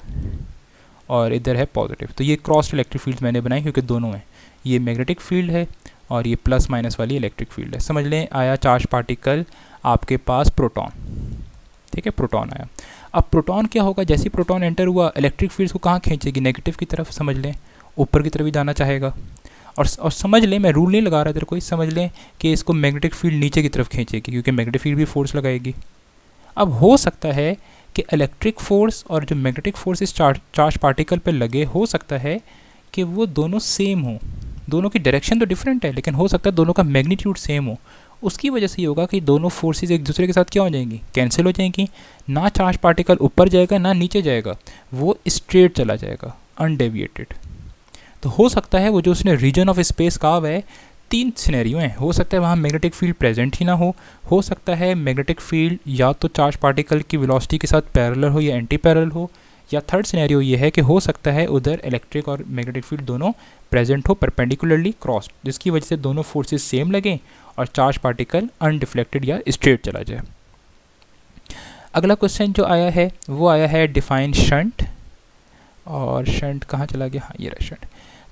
S1: और इधर है पॉजिटिव, तो ये क्रॉस इलेक्ट्रिक फील्ड मैंने बनाई क्योंकि दोनों हैं, ये मैग्नेटिक फील्ड है और ये प्लस माइनस वाली इलेक्ट्रिक फील्ड है। समझ लें आया चार्ज पार्टिकल आपके पास प्रोटॉन, ठीक है, प्रोटॉन आया। अब प्रोटॉन क्या होगा, जैसे ही प्रोटॉन एंटर हुआ इलेक्ट्रिक फील्ड को कहाँ खींचेगी, नेगेटिव की तरफ, समझ लें ऊपर की तरफ ही जाना चाहेगा। और समझ लें, मैं रूल नहीं लगा रहा इधर कोई, समझ लें कि इसको मैग्नेटिक फील्ड नीचे की तरफ खींचेगी क्योंकि मैग्नेटिक फील्ड भी फोर्स लगाएगी। अब हो सकता है कि इलेक्ट्रिक फोर्स और जो मैग्नेटिक फोर्स इस चार्ज पार्टिकल पर लगे, हो सकता है कि वो दोनों सेम हो, दोनों की डायरेक्शन तो डिफरेंट है लेकिन हो सकता है दोनों का मैग्नीट्यूड सेम हो। उसकी वजह से ये होगा कि दोनों फोर्सेस एक दूसरे के साथ क्या हो जाएंगी, कैंसिल हो जाएंगी, ना चार्ज पार्टिकल ऊपर जाएगा ना नीचे जाएगा, वो स्ट्रेट चला जाएगा अनडेविएटेड। तो हो सकता है वो जो उसने रीजन ऑफ स्पेस कहा हुआ है, 3 सिनेरियो हैं, हो सकता है वहाँ मैग्नेटिक फील्ड प्रेजेंट ही ना हो सकता है मैग्नेटिक फील्ड या तो चार्ज पार्टिकल की वेलोसिटी के साथ पैरेलल हो या एंटी पैरेलल हो, या थर्ड सिनेरियो ये है कि हो सकता है उधर इलेक्ट्रिक और मैग्नेटिक फील्ड दोनों प्रेजेंट हो परपेंडिकुलरली क्रॉस्ड, जिसकी वजह से दोनों फोर्सेस सेम लगें और चार्ज पार्टिकल अनडिफ्लेक्टेड या स्ट्रेट चला जाए। अगला क्वेश्चन जो आया है वो आया है डिफाइन शंट, और शंट कहाँ चला गया, हाँ ये रहा शंट।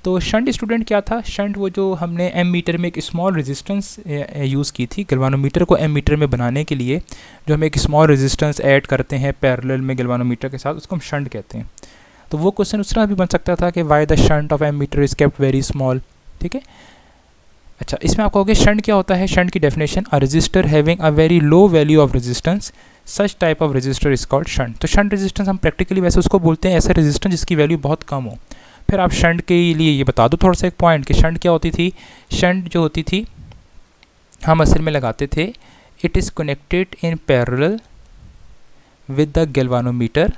S1: तो शंट स्टूडेंट क्या था, शंट वो जो हमने एम मीटर में एक स्मॉल रेजिस्टेंस यूज़ की थी गैल्वानोमीटर को एम मीटर में बनाने के लिए, जो हम एक स्मॉल रेजिस्टेंस ऐड करते हैं पैरेलल में गैल्वानोमीटर के साथ, उसको हम शंट कहते हैं। तो वो क्वेश्चन उस तरह भी बन सकता था कि why the shunt of ammeter is kept very small, ठीक है। अच्छा, इसमें आप कहोगे शंट क्या होता है, शंट की definition, a resistor having a very low value of resistance, such type of register is called shunt. तो शंट रेजिस्टेंस हम प्रैक्टिकली वैसे उसको बोलते हैं ऐसा रेजिस्टेंस जिसकी वैल्यू बहुत कम हो। फिर आप शंट के लिए ये बता दो थोड़ा सा एक पॉइंट कि शंट क्या होती थी। शंट जो होती थी हम असल में लगाते थे, it is connected in parallel with the galvanometer,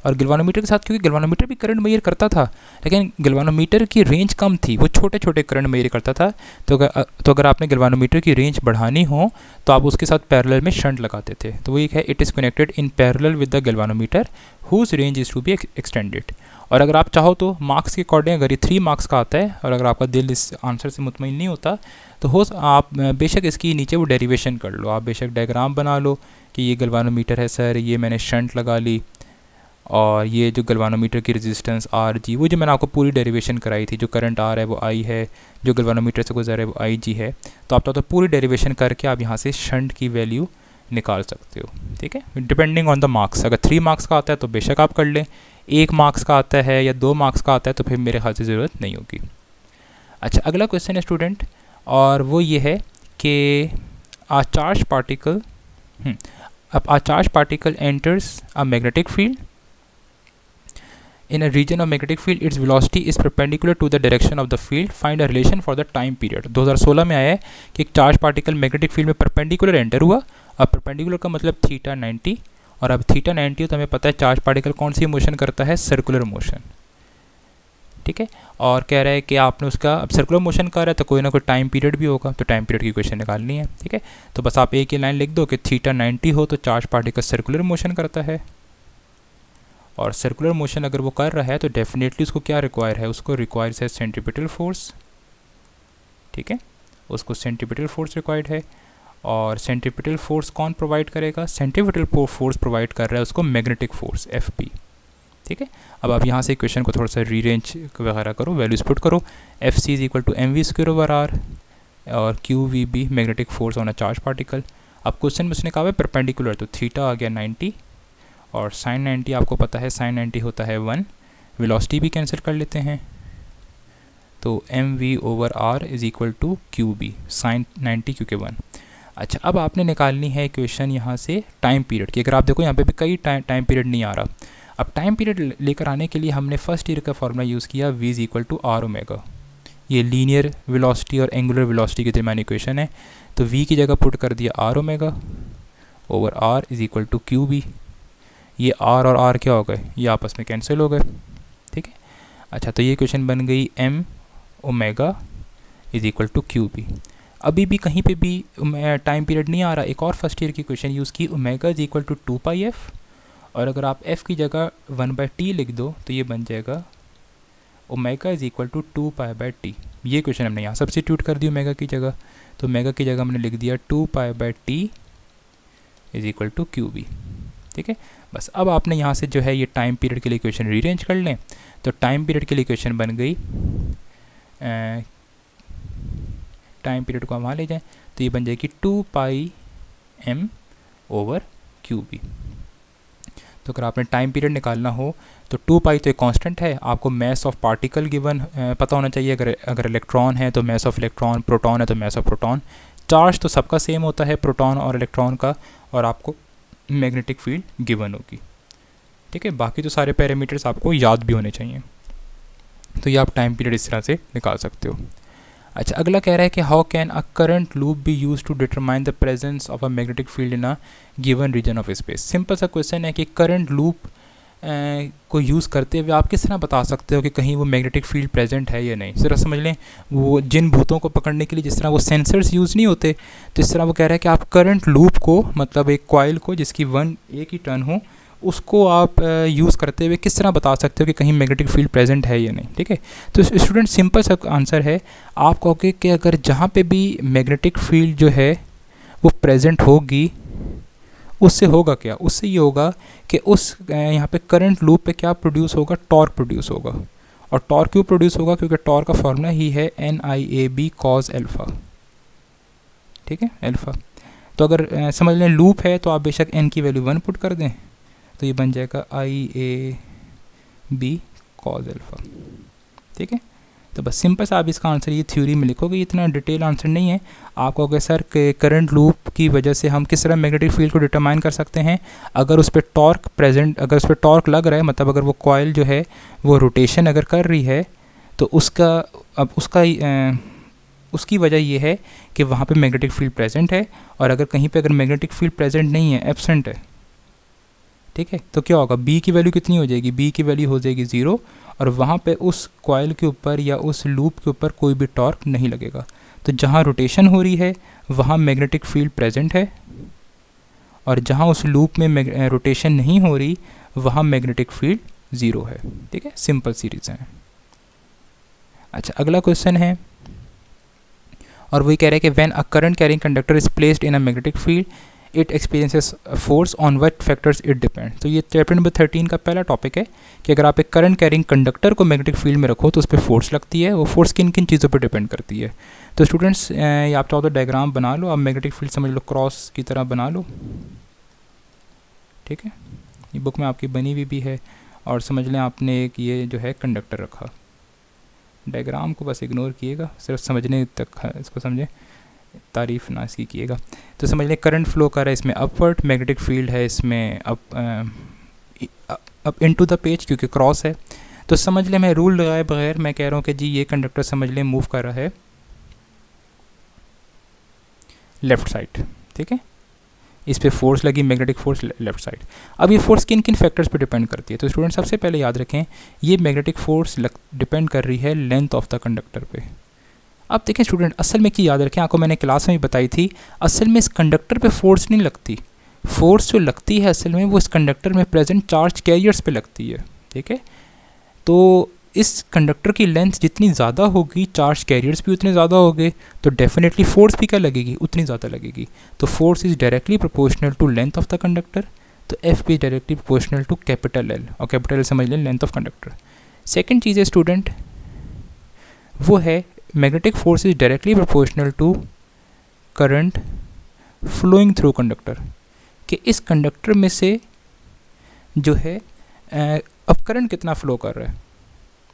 S1: और गैल्वानोमीटर के साथ, क्योंकि गैल्वानोमीटर भी करंट मेजर करता था लेकिन गैल्वानोमीटर की रेंज कम थी, वो छोटे छोटे करंट मेजर करता था। तो अगर आपने गैल्वानोमीटर की रेंज बढ़ानी हो तो आप उसके साथ पैरेलल में शंट लगाते थे। तो वो एक है, it is connected in parallel with the galvanometer whose range is to be extended. और अगर आप चाहो तो मार्क्स के अकॉर्डिंग, अगर ये 3 मार्क्स का आता है और अगर आपका दिल इस आंसर से मुतमईन नहीं होता तो आप बेशक इसकी नीचे वो डेरिवेशन कर लो, आप बेशक डायग्राम बना लो कि ये गैल्वानोमीटर है सर, ये मैंने शंट लगा ली, और ये जो गैल्वानोमीटर की रेजिस्टेंस आर जी, वो जो मैंने आपको पूरी डेरिवेशन कराई थी, जो करंट आ रहा है वो आई है, जो गैल्वानोमीटर से गुजर रहा है वो आई जी है। तो आप तो पूरी डेरिवेशन करके आप यहाँ से शंट की वैल्यू निकाल सकते हो, ठीक है, डिपेंडिंग ऑन द मार्क्स। अगर 3 मार्क्स का आता है तो बेशक आप कर लें, 1 मार्क्स का आता है या 2 मार्क्स का आता है तो फिर मेरे ख्याल से ज़रूरत नहीं होगी। अच्छा, अगला क्वेश्चन है स्टूडेंट, और वो ये है कि a charge particle enters a magnetic field, in a region of magnetic field its velocity is perpendicular to the direction of the field, find a relation for the time period. 2016 में आया है कि एक चार्ज पार्टिकल मैग्नेटिक फील्ड में perpendicular enter हुआ। अब perpendicular का मतलब थीटा 90, और अब थीटा 90 हो तो हमें पता है चार्ज पार्टिकल कौन सी मोशन करता है, सर्कुलर मोशन। ठीक है, और कह रहा है कि आपने उसका, अब सर्कुलर मोशन कर रहा है तो कोई ना कोई टाइम पीरियड भी होगा, तो टाइम पीरियड की इक्वेशन निकालनी है। ठीक है, तो बस आप एक ही लाइन लिख दो कि थीटा 90 हो तो चार्ज पार्टिकल सर्कुलर मोशन करता है, और सर्कुलर मोशन अगर वो कर रहा है तो डेफिनेटली उसको क्या रिक्वायर है, उसको रिक्वायर्स है सेंट्रीपिटल फोर्स। ठीक है, उसको सेंट्रीपिटल फोर्स रिक्वायर्ड है, और सेंट्रीपिटल फोर्स कौन प्रोवाइड करेगा, सेंट्रीपिटल फोर्स प्रोवाइड कर रहा है उसको मैग्नेटिक फोर्स Fp। ठीक है, अब आप यहाँ से क्वेश्चन को थोड़ा सा रीअरेंज वगैरह करो, वैल्यूज पुट करो। Fc is equal to mv²/r और QVB magnetic force on a charge particle. अब क्वेश्चन में उसने कहा है परपेंडिकुलर, तो थीटा आ गया 90, और साइन 90 आपको पता है साइन 90 होता है 1, वेलोसिटी भी कैंसिल कर लेते हैं, तो mv/r is equal to QB sine 90 क्योंकि 1। अच्छा, अब आपने निकालनी है इक्वेशन यहाँ से टाइम पीरियड की। अगर आप देखो यहाँ पे भी कई टाइम पीरियड नहीं आ रहा। अब टाइम पीरियड लेकर आने के लिए हमने फर्स्ट ईयर का फॉर्मूला यूज़ किया, v is equal to r omega. ये लीनियर वेलोसिटी और एंगुलर वेलोसिटी की दरमियानी इक्वेशन है, तो v की जगह पुट कर दिया r omega over r is equal to QB। ये r और r क्या हो गए, ये आपस में कैंसिल हो गए। ठीक है, अच्छा, तो ये इक्वेशन बन गई m omega is equal to QB। अभी भी कहीं पे भी टाइम पीरियड नहीं आ रहा, एक और फर्स्ट ईयर की क्वेश्चन यूज़ की, omega is equal to 2πf, और अगर आप f की जगह 1/t लिख दो तो ये बन जाएगा omega is equal to 2π/t। ये क्वेश्चन हमने यहाँ सब्स्टिट्यूट कर दी ओमेगा की जगह, तो ओमेगा की जगह हमने लिख दिया 2π/t is equal to QB। ठीक है, बस अब आपने यहाँ से जो है ये टाइम पीरियड के लिए इक्वेशन रीअरेंज कर लें, तो टाइम पीरियड के लिए इक्वेशन बन गई, टाइम पीरियड को हम वहाँ ले जाएं तो ये बन जाएगी 2πm/QB। तो अगर आपने टाइम पीरियड निकालना हो तो 2π तो एक कांस्टेंट है, आपको मैस ऑफ पार्टिकल गिवन पता होना चाहिए। अगर इलेक्ट्रॉन है तो मैस ऑफ इलेक्ट्रॉन, प्रोटॉन है तो मैस ऑफ प्रोटॉन, चार्ज तो सबका सेम होता है प्रोटॉन और इलेक्ट्रॉन का, और आपको मैग्नेटिक फील्ड गिवन होगी। ठीक है, बाकी तो सारे पैरामीटर्स आपको याद भी होने चाहिए। तो ये आप टाइम पीरियड इस तरह से निकाल सकते हो। अच्छा, अगला कह रहा है कि how can a current loop be use to determine the presence of a magnetic field in a given region of space. Simple सा क्वेश्चन है कि करंट लूप को यूज़ करते हुए आप किस तरह बता सकते हो कि कहीं वो मैग्नेटिक फील्ड प्रेजेंट है या नहीं। ज़रा समझ लें, वो जिन भूतों को पकड़ने के लिए जिस तरह वो सेंसर्स यूज़ नहीं होते, तो इस तरह वो कह रहा है कि आप करंट लूप को, मतलब एक कॉइल को जिसकी एक ही टर्न हो, उसको आप यूज़ करते हुए किस तरह बता सकते हो कि कहीं मैग्नेटिक फील्ड प्रेजेंट है या नहीं। ठीक है, तो स्टूडेंट सिंपल सा आंसर है, आप कहोगे कि अगर जहाँ पे भी मैग्नेटिक फील्ड जो है वो प्रेजेंट होगी, उससे होगा क्या, उससे ये होगा कि उस यहाँ पे करंट लूप पे क्या प्रोड्यूस होगा, टॉर्क प्रोड्यूस होगा। और टॉर्क क्यों प्रोड्यूस होगा, क्योंकि टॉर्क का फॉर्मूला ही है NIAB cos अल्फ़ा। ठीक है, अल्फ़ा। तो अगर समझ लें लूप है तो आप बेशक n की वैल्यू 1 पुट कर दें, तो ये बन जाएगा IAB cos अल्फ़ा। ठीक है, तो बस सिंपल सा आप इसका आंसर ये थ्योरी में लिखोगे, इतना डिटेल आंसर नहीं है। आप कहोगे सर करंट लूप की वजह से हम किस तरह मैग्नेटिक फील्ड को डिटरमाइन कर सकते हैं, अगर उस पर टॉर्क अगर उस पर टॉर्क लग रहा है, मतलब अगर वो कॉइल जो है वो रोटेशन अगर कर रही है, तो उसकी वजह ये है कि वहाँ पे मैग्नेटिक फील्ड प्रेजेंट है। और अगर कहीं पे अगर मैग्नेटिक फील्ड प्रेजेंट नहीं है, एब्सेंट है, ठीक है, तो क्या होगा, B की वैल्यू कितनी हो जाएगी, B की वैल्यू हो जाएगी 0, और वहाँ पे उस कॉइल के ऊपर या उस लूप के ऊपर कोई भी टॉर्क नहीं लगेगा। तो जहाँ रोटेशन हो रही है वहाँ मैग्नेटिक फील्ड प्रेजेंट है, और जहाँ उस लूप में रोटेशन नहीं हो रही वहाँ मैग्नेटिक फील्ड 0 है। ठीक है, सिंपल सी रीज़न है। अच्छा, अगला क्वेश्चन है, और वही कह रहे हैं कि when a current carrying conductor is placed in a magnetic field it experiences force on what factors it depend. तो ये चैप्टर नंबर 13 का पहला टॉपिक है कि अगर आप एक करंट कैरिंग कंडक्टर को मैग्नेटिक फील्ड में रखो तो उस पर फोर्स लगती है, वो फोर्स किन किन चीज़ों पर डिपेंड करती है। तो स्टूडेंट्स ये आप चाहो तो डायग्राम बना लो, आप मैग्नेटिक फील्ड समझ लो क्रॉस की तरह बना लो। ठीक है, ये बुक में आपकी बनी हुई भी है, और समझ लें आपने एक ये जो है कंडक्टर रखा, डायग्राम को बस इग्नोर किएगा, सिर्फ समझने तक इसको समझें, तारीफ़ ना इसकी किएगा। तो समझ लें करंट फ्लो कर रहा है, इसमें अपवर्ड मैग्नेटिक फील्ड है, इसमें अप इनटू द पेज क्योंकि क्रॉस है, तो समझ लें, मैं रूल लगाए बगैर मैं कह रहा हूँ कि जी ये कंडक्टर समझ लें मूव कर रहा है लेफ़्ट साइड, ठीक है। इस पे फोर्स लगी, मैग्नेटिक फोर्स लेफ्ट साइड। अब ये फोर्स किन किन फैक्टर्स पे डिपेंड करती है? तो स्टूडेंट सबसे पहले याद रखें, ये मैग्नेटिक फोर्स डिपेंड कर रही है लेंथ ऑफ द कंडक्टर पे। अब देखें स्टूडेंट, असल में क्या याद रखें, आपको मैंने क्लास में भी बताई थी, असल में इस कंडक्टर पे फोर्स नहीं लगती। फोर्स जो लगती है असल में वो इस कंडक्टर में प्रेजेंट चार्ज कैरियर्स पे लगती है, ठीक है। तो इस कंडक्टर की लेंथ जितनी ज़्यादा होगी, चार्ज कैरियर्स भी उतने ज़्यादा होंगे, तो डेफिनेटली फोर्स भी क्या लगेगी, उतनी ज़्यादा लगेगी। तो force is directly proportional to length of the conductor. तो एफ भी directly proportional to capital L, और कैपिटल एल समझ लें लेंथ ऑफ कंडक्टर। सेकेंड चीज़ है स्टूडेंट, वो है magnetic force is directly proportional to current flowing through conductor, कि इस कंडक्टर में से जो है अब करंट कितना फ़्लो कर रहा है,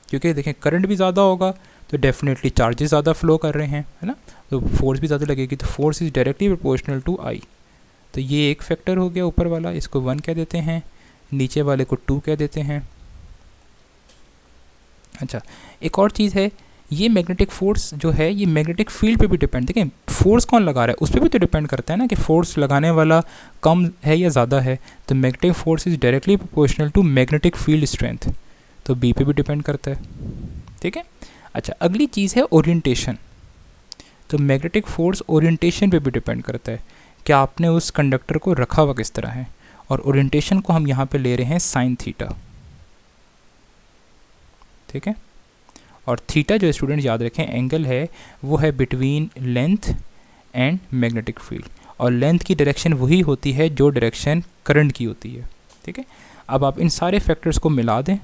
S1: क्योंकि देखें करंट भी ज़्यादा होगा तो डेफिनेटली चार्जेस ज़्यादा फ्लो कर रहे हैं, है ना, तो फोर्स भी ज़्यादा लगेगी। तो force is directly proportional to I. तो ये एक फैक्टर हो गया ऊपर वाला, इसको 1 कह देते हैं, नीचे वाले को 2 कह देते हैं। अच्छा, एक और चीज़ है, ये मैग्नेटिक फोर्स जो है ये मैग्नेटिक फील्ड पे भी डिपेंड, देखें फोर्स कौन लगा रहा है उस पर भी तो डिपेंड करता है ना, कि फोर्स लगाने वाला कम है या ज़्यादा है। तो magnetic force is directly proportional to magnetic field strength, तो बी पे भी डिपेंड करता है, ठीक है। अच्छा, अगली चीज़ है ओरिएंटेशन। तो मैग्नेटिक फोर्स ओरिएंटेशन पे भी डिपेंड करता है कि आपने उस कंडक्टर को रखा हुआ किस तरह है, और ओरिएंटेशन को हम यहाँ पे ले रहे हैं साइन थीटा, ठीक है। और थीटा जो स्टूडेंट याद रखें एंगल है, वो है between length and magnetic field, और लेंथ की डायरेक्शन वही होती है जो डायरेक्शन करंट की होती है, ठीक है। अब आप इन सारे फैक्टर्स को मिला दें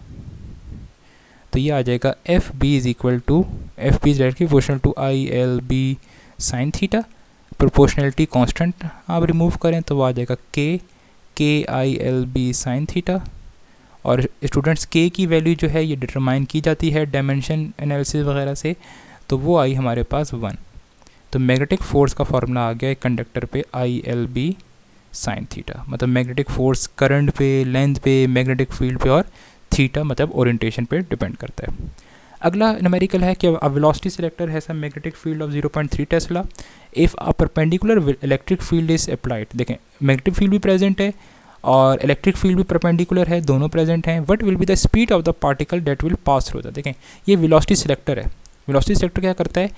S1: तो ये आ जाएगा F B is equal to, F B is directly proportional to I L B sine theta. Proportionality constant आप रिमूव करें तो वो आ जाएगा K I L B sine theta. और स्टूडेंट्स के की वैल्यू जो है ये डिटरमाइन की जाती है डायमेंशन एनालिसिस वगैरह से, तो वो आई हमारे पास 1। तो मैग्नेटिक फोर्स का फार्मूला आ गया एक कंडक्टर पे I L B sine theta, मतलब मैग्नेटिक फोर्स करंट पे, लेंथ पे, मैग्नेटिक फील्ड पे, और थीटा मतलब ओरिएंटेशन पे डिपेंड करता है। अगला न्यूमेरिकल है कि a velocity selector has a magnetic field of 0.3 Tesla if a perpendicular electric field is applied. देखें मैग्नेटिक फील्ड भी प्रेजेंट है और इलेक्ट्रिक फील्ड भी परपेंडिकुलर है, दोनों प्रेजेंट हैं। What will be the speed of the particle that will pass through the. देखें ये वेलोसिटी सिलेक्टर है। वेलोसिटी सिलेक्टर क्या करता है,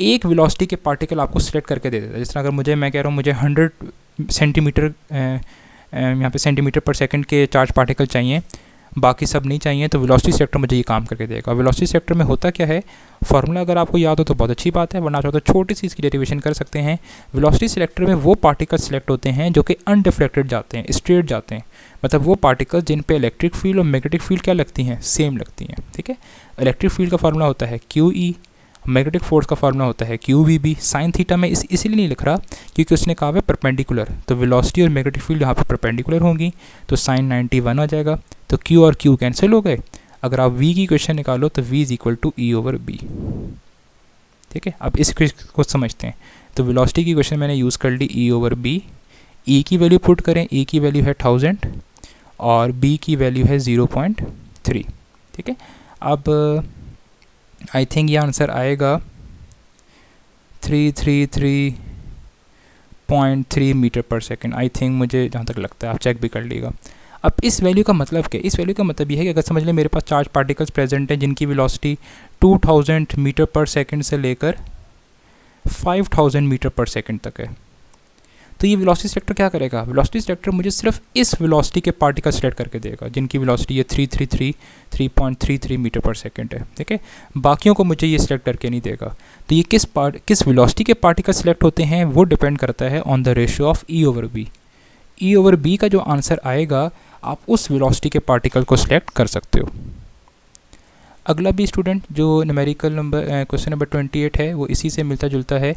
S1: एक वेलोसिटी के पार्टिकल आपको सिलेक्ट करके दे देता है। जिस तरह अगर मैं कह रहा हूँ मुझे 100 सेंटीमीटर यहाँ पे सेंटीमीटर पर सेकंड के चार्ज पार्टिकल चाहिए, बाकी सब नहीं चाहिए, तो वेलोसिटी सिलेक्टर मुझे ये काम करके देगा। वेलोसिटी सिलेक्टर में होता क्या है, फार्मूला अगर आपको याद हो तो बहुत अच्छी बात है, वरना चाहो तो छोटी सी इसकी डेरिवेशन कर सकते हैं। वेलोसिटी सिलेक्टर में वो पार्टिकल सिलेक्ट होते हैं जो कि अनडिफ्लेक्टेड जाते हैं, स्ट्रेट जाते हैं, मतलब वो पार्टिकल जिन पे इलेक्ट्रिक फील्ड और मैग्नेटिक फील्ड क्या लगती हैं, सेम लगती हैं, ठीक है। इलेक्ट्रिक फील्ड का फार्मूला होता है क्यू ई, मैग्नेटिक फोर्स का फार्मूला होता है Q V B. Sine theta में इसीलिए नहीं लिख रहा क्योंकि उसने कहा है परपेंडिकुलर, तो वेलोसिटी और मैग्नेटिक फील्ड यहाँ पे परपेंडिकुलर होंगी, तो साइन 91 आ जाएगा। तो Q और Q कैंसिल हो गए। अगर आप V की क्वेश्चन निकालो तो V is equal to E over B, ठीक है। अब इस को समझते हैं। तो वेलोसिटी की क्वेश्चन मैंने यूज़ कर ली E ओवर B। E की वैल्यू पुट करें, E की वैल्यू है 1000 और B की वैल्यू है 0.3, ठीक है। अब आई थिंक ये आंसर आएगा 333.3 मीटर पर सेकेंड, आई थिंक, मुझे जहाँ तक लगता है, आप चेक भी कर लीजिएगा। अब इस वैल्यू का मतलब क्या, इस वैल्यू का मतलब ये है कि अगर समझ लें मेरे पास चार्ज पार्टिकल्स प्रेजेंट हैं जिनकी वेलोसिटी 2000 मीटर पर सेकंड से लेकर 5000 मीटर पर सेकंड तक है, तो ये वेलोसिटी सिलेक्टर क्या करेगा, वेलोसिटी सिलेक्टर मुझे सिर्फ इस वेलोसिटी के पार्टिकल सेलेक्ट करके देगा जिनकी वेलोसिटी ये 333 मीटर पर सेकंड है, ठीक है। बाकियों को मुझे ये सिलेक्ट करके नहीं देगा। तो ये किस वेलोसिटी के पार्टिकल सेलेक्ट होते हैं वो डिपेंड करता है on the ratio of E over B. E over B का जो आंसर आएगा आप उस वेलोसिटी के पार्टिकल को सिलेक्ट कर सकते हो। अगला भी स्टूडेंट जो न्यूमेरिकल नंबर क्वेश्चन नंबर 28 है वो इसी से मिलता जुलता है,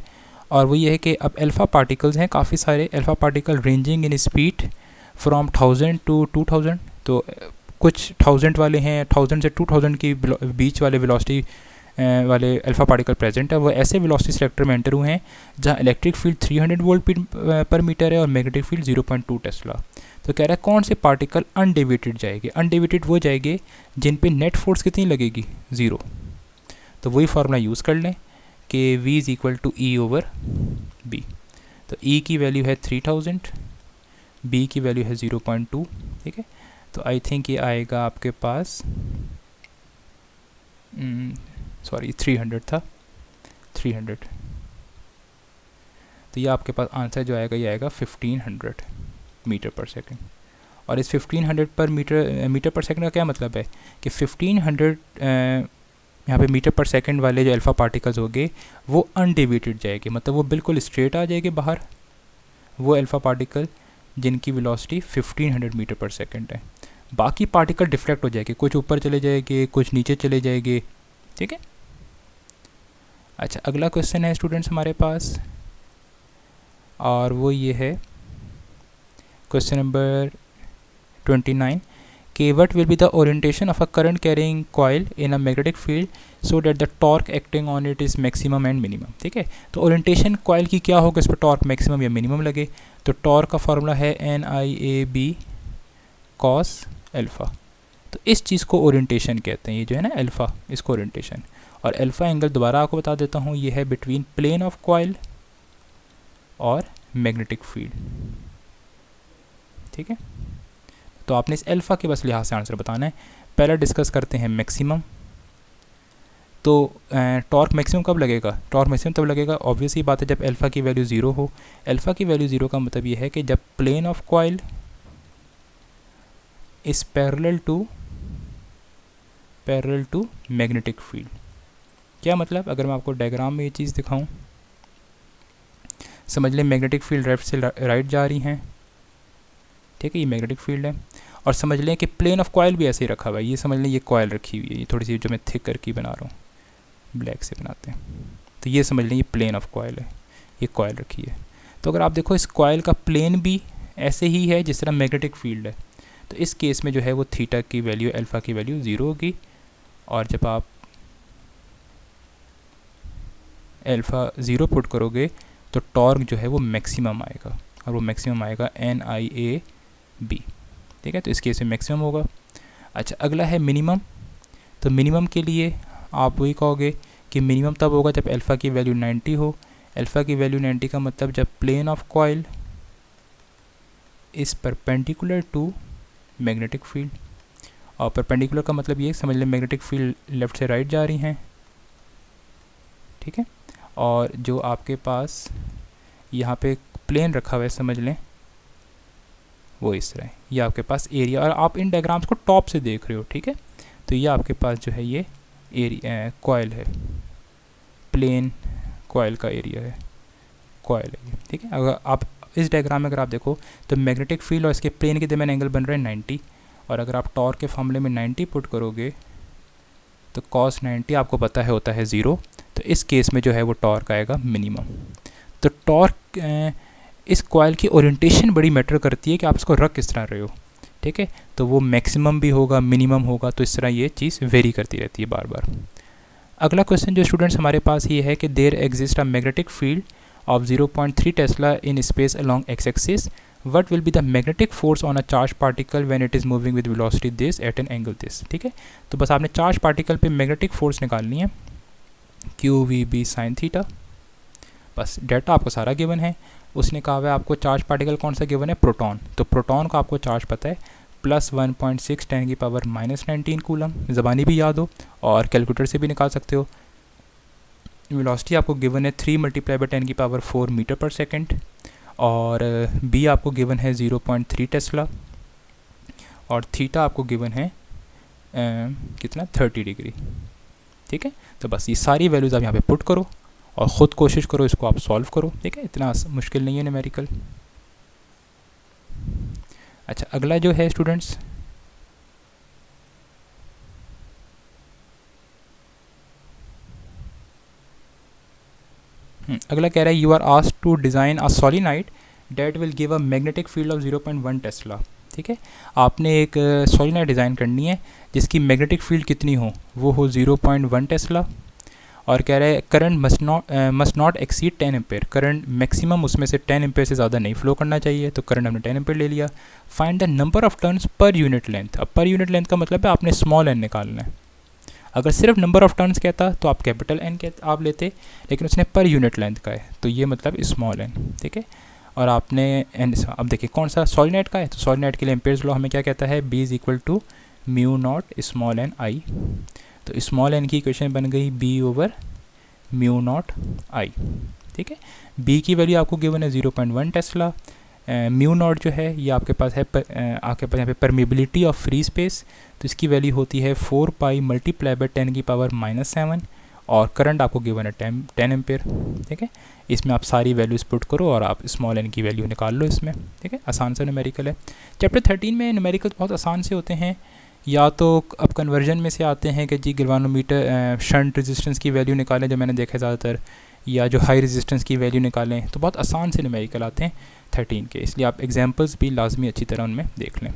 S1: और वो ये है कि अब अल्फ़ा पार्टिकल्स हैं, काफ़ी सारे alpha particle ranging in speed from 1000 to 2000। तो कुछ 1000 वाले हैं, 1000 से 2000 की बीच वाले वेलोसिटी वाले अल्फ़ा पार्टिकल प्रेजेंट है। वो ऐसे वेलोसिटी सिलेक्टर में एंटर हुए हैं जहाँ इलेक्ट्रिक फील्ड 300 वोल्ट पर मीटर है और मैग्नेटिक फील्ड 0.2 टेस्ला। तो कह रहा है कौन से पार्टिकल अनडेविएटेड जाएंगे। अनडेविएटेड वो जाएंगे जिन पे नेट फोर्स कितनी लगेगी, 0। तो वही फार्मूला यूज़ कर लें कि v is equal to E over B. तो e की वैल्यू है 3000, b की वैल्यू है 0.2, ठीक है। तो आई थिंक ये आएगा आपके पास, सॉरी 300 था, 300। तो ये आपके पास आंसर जो आएगा ये आएगा 1500 मीटर पर सेकंड। और इस 1500 पर मीटर पर सेकंड का क्या मतलब है कि 1500 यहाँ पे मीटर पर सेकंड वाले जो अल्फ़ा पार्टिकल्स होंगे वो अनडेविएटेड जाएंगे, मतलब वो बिल्कुल स्ट्रेट आ जाएंगे बाहर, वो अल्फ़ा पार्टिकल जिनकी वेलोसिटी 1500 मीटर पर सेकंड है। बाकी पार्टिकल डिफ्लेक्ट हो जाएंगे, कुछ ऊपर चले जाएंगे, कुछ नीचे चले जाएंगे, ठीक है। अच्छा, अगला क्वेश्चन है स्टूडेंट्स हमारे पास, और वो ये है क्वेश्चन नंबर 29 कि what will be the orientation of a current carrying coil in a magnetic field so that the torque acting on it is maximum and minimum, ठीक है। तो ओरिएंटेशन कॉइल की क्या होगा, इस पर टॉर्क मैक्सिमम या मिनिमम लगे। तो टॉर्क का फार्मूला है NIAB cos अल्फ़ा। तो इस चीज़ को ओरिएंटेशन कहते हैं, ये जो है ना अल्फ़ा, इसको ओरिएंटेशन। और अल्फ़ा एंगल दोबारा आपको बता देता हूँ, ये है बिटवीन प्लेन ऑफ कॉइल और मैग्नेटिक फील्ड, ठीक है। तो आपने इस अल्फ़ा के बस लिहाज से आंसर बताना है। पहला डिस्कस करते हैं मैक्सिमम। तो टॉर्क मैक्सिमम कब लगेगा, टॉर्क मैक्सिमम तब लगेगा, ऑब्वियस ही बात है, जब अल्फ़ा की वैल्यू 0 हो। अल्फ़ा की वैल्यू 0 का मतलब ये है कि जब plane of coil is parallel to magnetic field. क्या मतलब, अगर मैं आपको डायग्राम में ये चीज़ दिखाऊं, समझ लें मैग्नेटिक फील्ड लेफ्ट से राइट जा रही हैं, ठीक है, ये मैग्नेटिक फील्ड है। और समझ लें कि प्लेन ऑफ कॉइल भी ऐसे ही रखा हुआ है, ये समझ लें ये कॉइल रखी हुई है, ये थोड़ी सी जो मैं थिक करके बना रहा हूँ, ब्लैक से बनाते हैं, तो ये समझ लें ये प्लेन ऑफ कॉइल है, ये कॉइल रखी है। तो अगर आप देखो इस कॉइल का प्लेन भी ऐसे ही है जिस तरह मैग्नेटिक फील्ड है, तो इस केस में जो है वो थीटा की वैल्यू, अल्फ़ा की वैल्यू 0 होगी। और जब आप अल्फ़ा 0 पुट करोगे तो टॉर्क जो है वो मैक्सिमम आएगा, और वो मैक्सिमम आएगा NIAB, ठीक है। तो इस केस में मैक्सिमम होगा। अच्छा, अगला है मिनिमम। तो मिनिमम के लिए आप वही कहोगे कि मिनिमम तब होगा जब अल्फ़ा की वैल्यू 90 हो। अल्फ़ा की वैल्यू 90 का मतलब जब plane of coil is perpendicular to magnetic field. और परपेंडिकुलर का मतलब ये समझ लें मैग्नेटिक फील्ड लेफ़्ट से राइट जा रही हैं, ठीक है। और जो आपके पास यहाँ पे प्लेन रखा हुआ है समझ लें वो इस तरह है, ये आपके पास एरिया, और आप इन डायग्राम्स को टॉप से देख रहे हो, ठीक है। तो ये आपके पास जो है ये एरिया कॉइल है, प्लेन कॉइल का एरिया है, कॉइल है ये, ठीक है। अगर आप इस डायग्राम में अगर आप देखो तो मैग्नेटिक फील्ड और इसके प्लेन के दरमियान एंगल बन रहा है 90, और अगर आप टॉर्क के फॉर्मूले में 90 पुट करोगे तो cos 90 आपको पता है होता है 0। तो इस केस में जो है वो टॉर्क आएगा मिनिमम। तो टॉर्क इस कॉइल की ओरिएंटेशन बड़ी मैटर करती है कि आप इसको रख किस तरह रहे हो, ठीक है। तो वो मैक्सिमम भी होगा, मिनिमम होगा, तो इस तरह ये चीज़ वेरी करती रहती है बार बार। अगला क्वेश्चन जो स्टूडेंट्स हमारे पास ये है कि there exist a magnetic field of 0.3 tesla in space along X axis, what will be the magnetic force on a charged particle when it is moving with velocity this at an angle this, ठीक है। तो बस आपने charge particle पे magnetic force निकालनी है, QVB sin theta. बस data आपको सारा गिवन है। उसने कहा हुआ है आपको चार्ज पार्टिकल कौन सा गिवन है, प्रोटॉन। तो प्रोटॉन का आपको चार्ज पता है प्लस 1.6 10⁻⁻19 कूलम, ज़बानी भी याद हो और कैलकुलेटर से भी निकाल सकते हो। वेलोसिटी आपको गिवन है 3 × 10⁻⁴ मीटर पर सेकेंड, और बी आपको गिवन है 0.3 टेस्ला, और थीटा आपको गिवन है कितना 30 डिग्री, ठीक है। तो बस ये सारी वैल्यूज़ आप यहाँ पे पुट करो और ख़ुद कोशिश करो इसको आप सॉल्व करो, ठीक है, इतना मुश्किल नहीं है न्यूमेरिकल। अच्छा, अगला जो है स्टूडेंट्स अगला कह रहा है you are asked to design a solenoid that will give a magnetic field of 0.1 tesla, ठीक है। आपने एक सोलिनॉइड डिज़ाइन करनी है जिसकी मैग्नेटिक फील्ड कितनी हो, वो हो 0.1 टेस्ला, और कह रहा है current must not exceed 10 ampere, current maximum उसमें से 10 एम्पेयर से ज़्यादा नहीं फ्लो करना चाहिए, तो करंट हमने 10 एम्पेयर ले लिया। Find the number of turns per unit length, अब पर यूनिट लेंथ का मतलब है आपने स्मॉल एन निकालना है। अगर सिर्फ नंबर ऑफ टर्न्स कहता तो आप कैपिटल एन आप लेते, लेकिन उसने पर यूनिट लेंथ का है तो ये मतलब स्मॉल एन, ठीक है। और आपने एन, अब देखिए कौन सा सॉलिनॉइड का है, तो सॉलिनॉइड के लिए एम्पेयर्स लॉ हमें क्या कहता है, B is equal to mu naught small N I, तो स्मॉल एन की इक्वेशन बन गई B over mu naught I, ठीक है। बी की वैल्यू आपको गिवन है 0.1 टेस्ला, म्यू नॉट जो है ये आपके पास है आपके पास यहाँ पे परमेबिलिटी ऑफ फ्री स्पेस, तो इसकी वैल्यू होती है 4 पाई मल्टीप्लाई बाय 10 की पावर -7, और करंट आपको गिवन है 10 एम्पेयर, ठीक है। इसमें आप सारी वैल्यूज पुट करो और आप स्मॉल एन की वैल्यू निकाल लो इसमें, ठीक है। आसान सा न्यूमेरिकल है। चैप्टर 13 में न्यूमेरिकल बहुत आसान से होते हैं, या तो अब कन्वर्जन में से आते हैं कि जी गैल्वानोमीटर शंट रेजिस्टेंस की वैल्यू निकालें जो मैंने देखा है ज़्यादातर, या जो हाई रेजिस्टेंस की वैल्यू निकालें, तो बहुत आसान से न्यूमेरिकल आते हैं 13 के, इसलिए आप एग्जांपल्स भी लाजमी अच्छी तरह उनमें देख लें।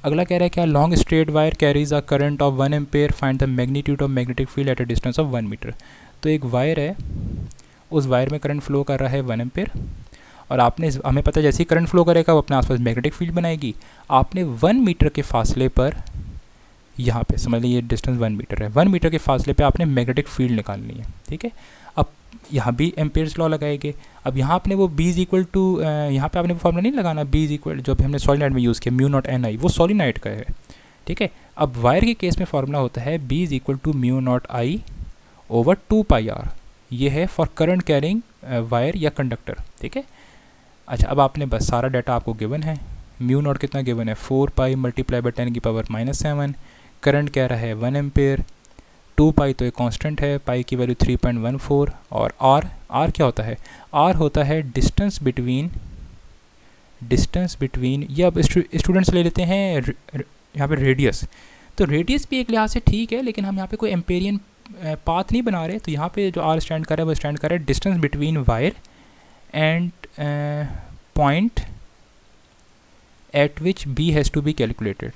S1: अगला कह रहा है क्या, long straight wire carries a current of 1 ampere, find the magnitude of magnetic field at a distance of 1 metre. तो एक वायर है, उस वायर में करंट फ्लो कर रहा है 1 एम्पेयर, और आपने हमें पता है जैसे ही करंट फ्लो करेगा वो अपने आसपास मैग्नेटिक फील्ड बनाएगी। आपने 1 मीटर के फासले पर, यहाँ पे समझ लीजिए डिस्टेंस 1 मीटर है, 1 मीटर के फासले पे आपने मैग्नेटिक फील्ड निकालनी है, ठीक है। अब यहाँ भी एम्पेयर्स लॉ लगाएंगे। अब यहाँ आपने वो बी इज इक्वल टू, यहाँ पे आपने वो फॉर्मूला नहीं लगाना, बी इज इक्वल जो भी हमने सॉलिनॉइड में यूज़ किया म्यू नॉट एन आई, वो सॉलिनॉइड का है, ठीक है। अब वायर के केस में फॉर्मूला होता है B is equal to mu naught I over 2 pi R, ये है फॉर करंट कैरिंग वायर या कंडक्टर, ठीक है। अच्छा, अब आपने बस सारा डाटा आपको गिवन है, म्यू नॉट कितना गिवन है 4 पाई मल्टीप्लाई बाय 10 की पावर -7, करंट कह रहा है 1 एम्पेयर, 2 पाई तो एक कांस्टेंट है, पाई की वैल्यू 3.14, और आर क्या होता है, आर होता है डिस्टेंस बिटवीन ये अब स्टूडेंट्स ले लेते हैं यहाँ पे रेडियस, तो रेडियस भी एक लिहाज से ठीक है, लेकिन हम यहाँ पे कोई एम्पेरियन पाथ नहीं बना रहे, तो यहाँ पे जो आर स्टैंड कर रहा है वो स्टैंड कर रहा है distance between wire and point at which B has to be calculated.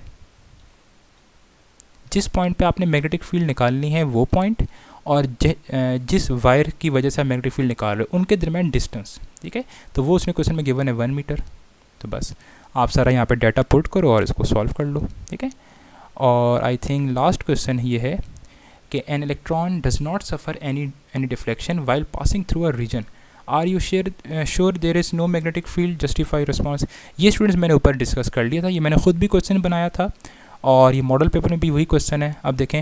S1: जिस पॉइंट पे आपने मैग्नेटिक फील्ड निकालनी है वो पॉइंट, और जिस वायर की वजह से आप मैग्नेटिक फील्ड निकाल रहे हो उनके दरमियान डिस्टेंस, ठीक है। तो वो उसमें क्वेश्चन में गिवन है 1 मीटर, तो बस आप सारा यहाँ पे डाटा पुट करो और इसको सॉल्व कर लो, ठीक है। और आई थिंक लास्ट क्वेश्चन ये है कि an electron does not suffer any deflection while passing through a region, are you sure there is no magnetic field, justify response. ये स्टूडेंट्स मैंने ऊपर डिस्कस कर लिया था, ये मैंने खुद भी क्वेश्चन बनाया था और ये मॉडल पेपर में भी वही क्वेश्चन है। अब देखें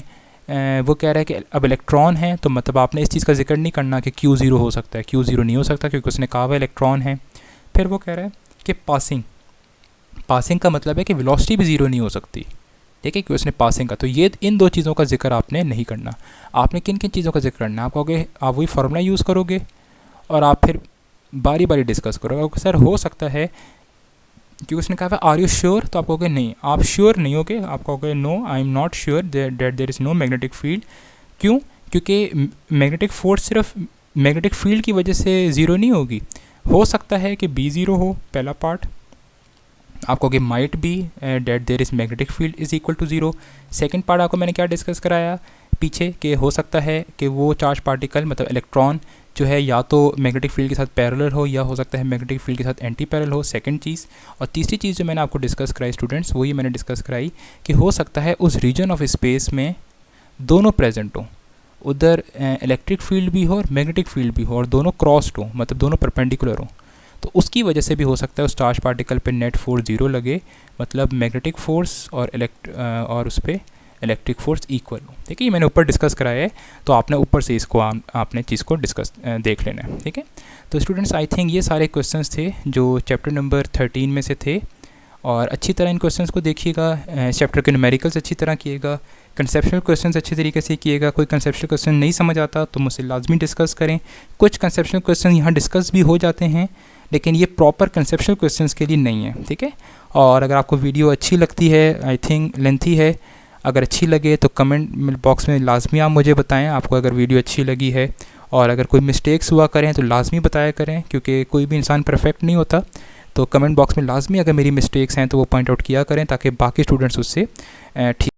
S1: वो कह रहा है कि अब इलेक्ट्रॉन है तो मतलब आपने इस चीज़ का जिक्र नहीं करना कि Q0 हो सकता है, Q0 नहीं हो सकता क्योंकि उसने कहा हुआ इलेक्ट्रॉन है। फिर वो कह रहा है कि पासिंग का मतलब है कि वेलोसिटी भी ज़ीरो नहीं हो सकती, ठीक है, कि उसने पासिंग का, तो ये इन दो चीज़ों का जिक्र आपने नहीं करना। आपने किन किन चीज़ों का जिक्र करना है, आप कहोगे आप वही फार्मूला यूज़ करोगे और आप फिर बारी बारी डिस्कस करोगे। सर हो सकता है क्योंकि उसने कहा है आर यू श्योर, तो आप कहोगे नहीं, आप श्योर नहीं होगे, आप कहोगे no I am not sure that there is no magnetic field. क्यों? क्योंकि मैग्नेटिक फोर्स सिर्फ मैग्नेटिक फील्ड की वजह से ज़ीरो नहीं होगी, हो सकता है कि बी ज़ीरो हो, पहला पार्ट। आप कहोगे might be that there is magnetic field is equal to zero. Second part आपको मैंने क्या डिस्कस कराया पीछे कि हो सकता है कि वो चार्ज पार्टिकल मतलब इलेक्ट्रॉन जो है या तो मैग्नेटिक फील्ड के साथ पैरेलल हो या हो सकता है मैग्नेटिक फील्ड के साथ एंटी पैरेलल हो, सेकंड चीज़। और तीसरी चीज़ जो मैंने आपको डिस्कस कराई स्टूडेंट्स, वही मैंने डिस्कस कराई कि हो सकता है उस रीजन ऑफ स्पेस में दोनों प्रेजेंट हो, उधर इलेक्ट्रिक फील्ड भी हो और मैग्नेटिक फील्ड भी हो और दोनों क्रॉस्ड हो, मतलब दोनों परपेंडिकुलर हो, तो उसकी वजह से भी हो सकता है उस चार्ज पार्टिकल पे नेट फोर्स ज़ीरो लगे, मतलब मैग्नेटिक फोर्स और उस पर इलेक्ट्रिक फोर्स इक्वल हो। ठीक है, ये मैंने ऊपर डिस्कस कराया है, तो आपने ऊपर से इसको आपने चीज़ को डिस्कस देख लेना है। ठीक है, तो स्टूडेंट्स आई थिंक ये सारे क्वेश्चंस थे जो चैप्टर नंबर 13 में से थे, और अच्छी तरह इन क्वेश्चंस को देखिएगा। चैप्टर के न्यूमेरिकल्स अच्छी तरह किएगा, कंसेप्शनल क्वेश्चंस अच्छी तरीके से किएगा। कोई कंसेप्शनल क्वेश्चन नहीं समझ आता तो मुझसे लाजमी डिस्कस करें। कुछ कंसेप्शनल क्वेश्चन यहाँ डिस्कस भी हो जाते हैं, लेकिन ये प्रॉपर कंसेप्शनल क्वेश्चंस के लिए नहीं है। ठीक है, और अगर आपको वीडियो अच्छी लगती है, आई थिंक लेंथी है, अगर अच्छी लगे तो कमेंट बॉक्स में लाजमी आप मुझे बताएं आपको अगर वीडियो अच्छी लगी है, और अगर कोई मिस्टेक्स हुआ करें तो लाजमी बताया करें, क्योंकि कोई भी इंसान परफेक्ट नहीं होता। तो कमेंट बॉक्स में लाजमी अगर मेरी मिस्टेक्स हैं तो वो पॉइंट आउट किया करें ताकि बाकी स्टूडेंट्स उससे ठीक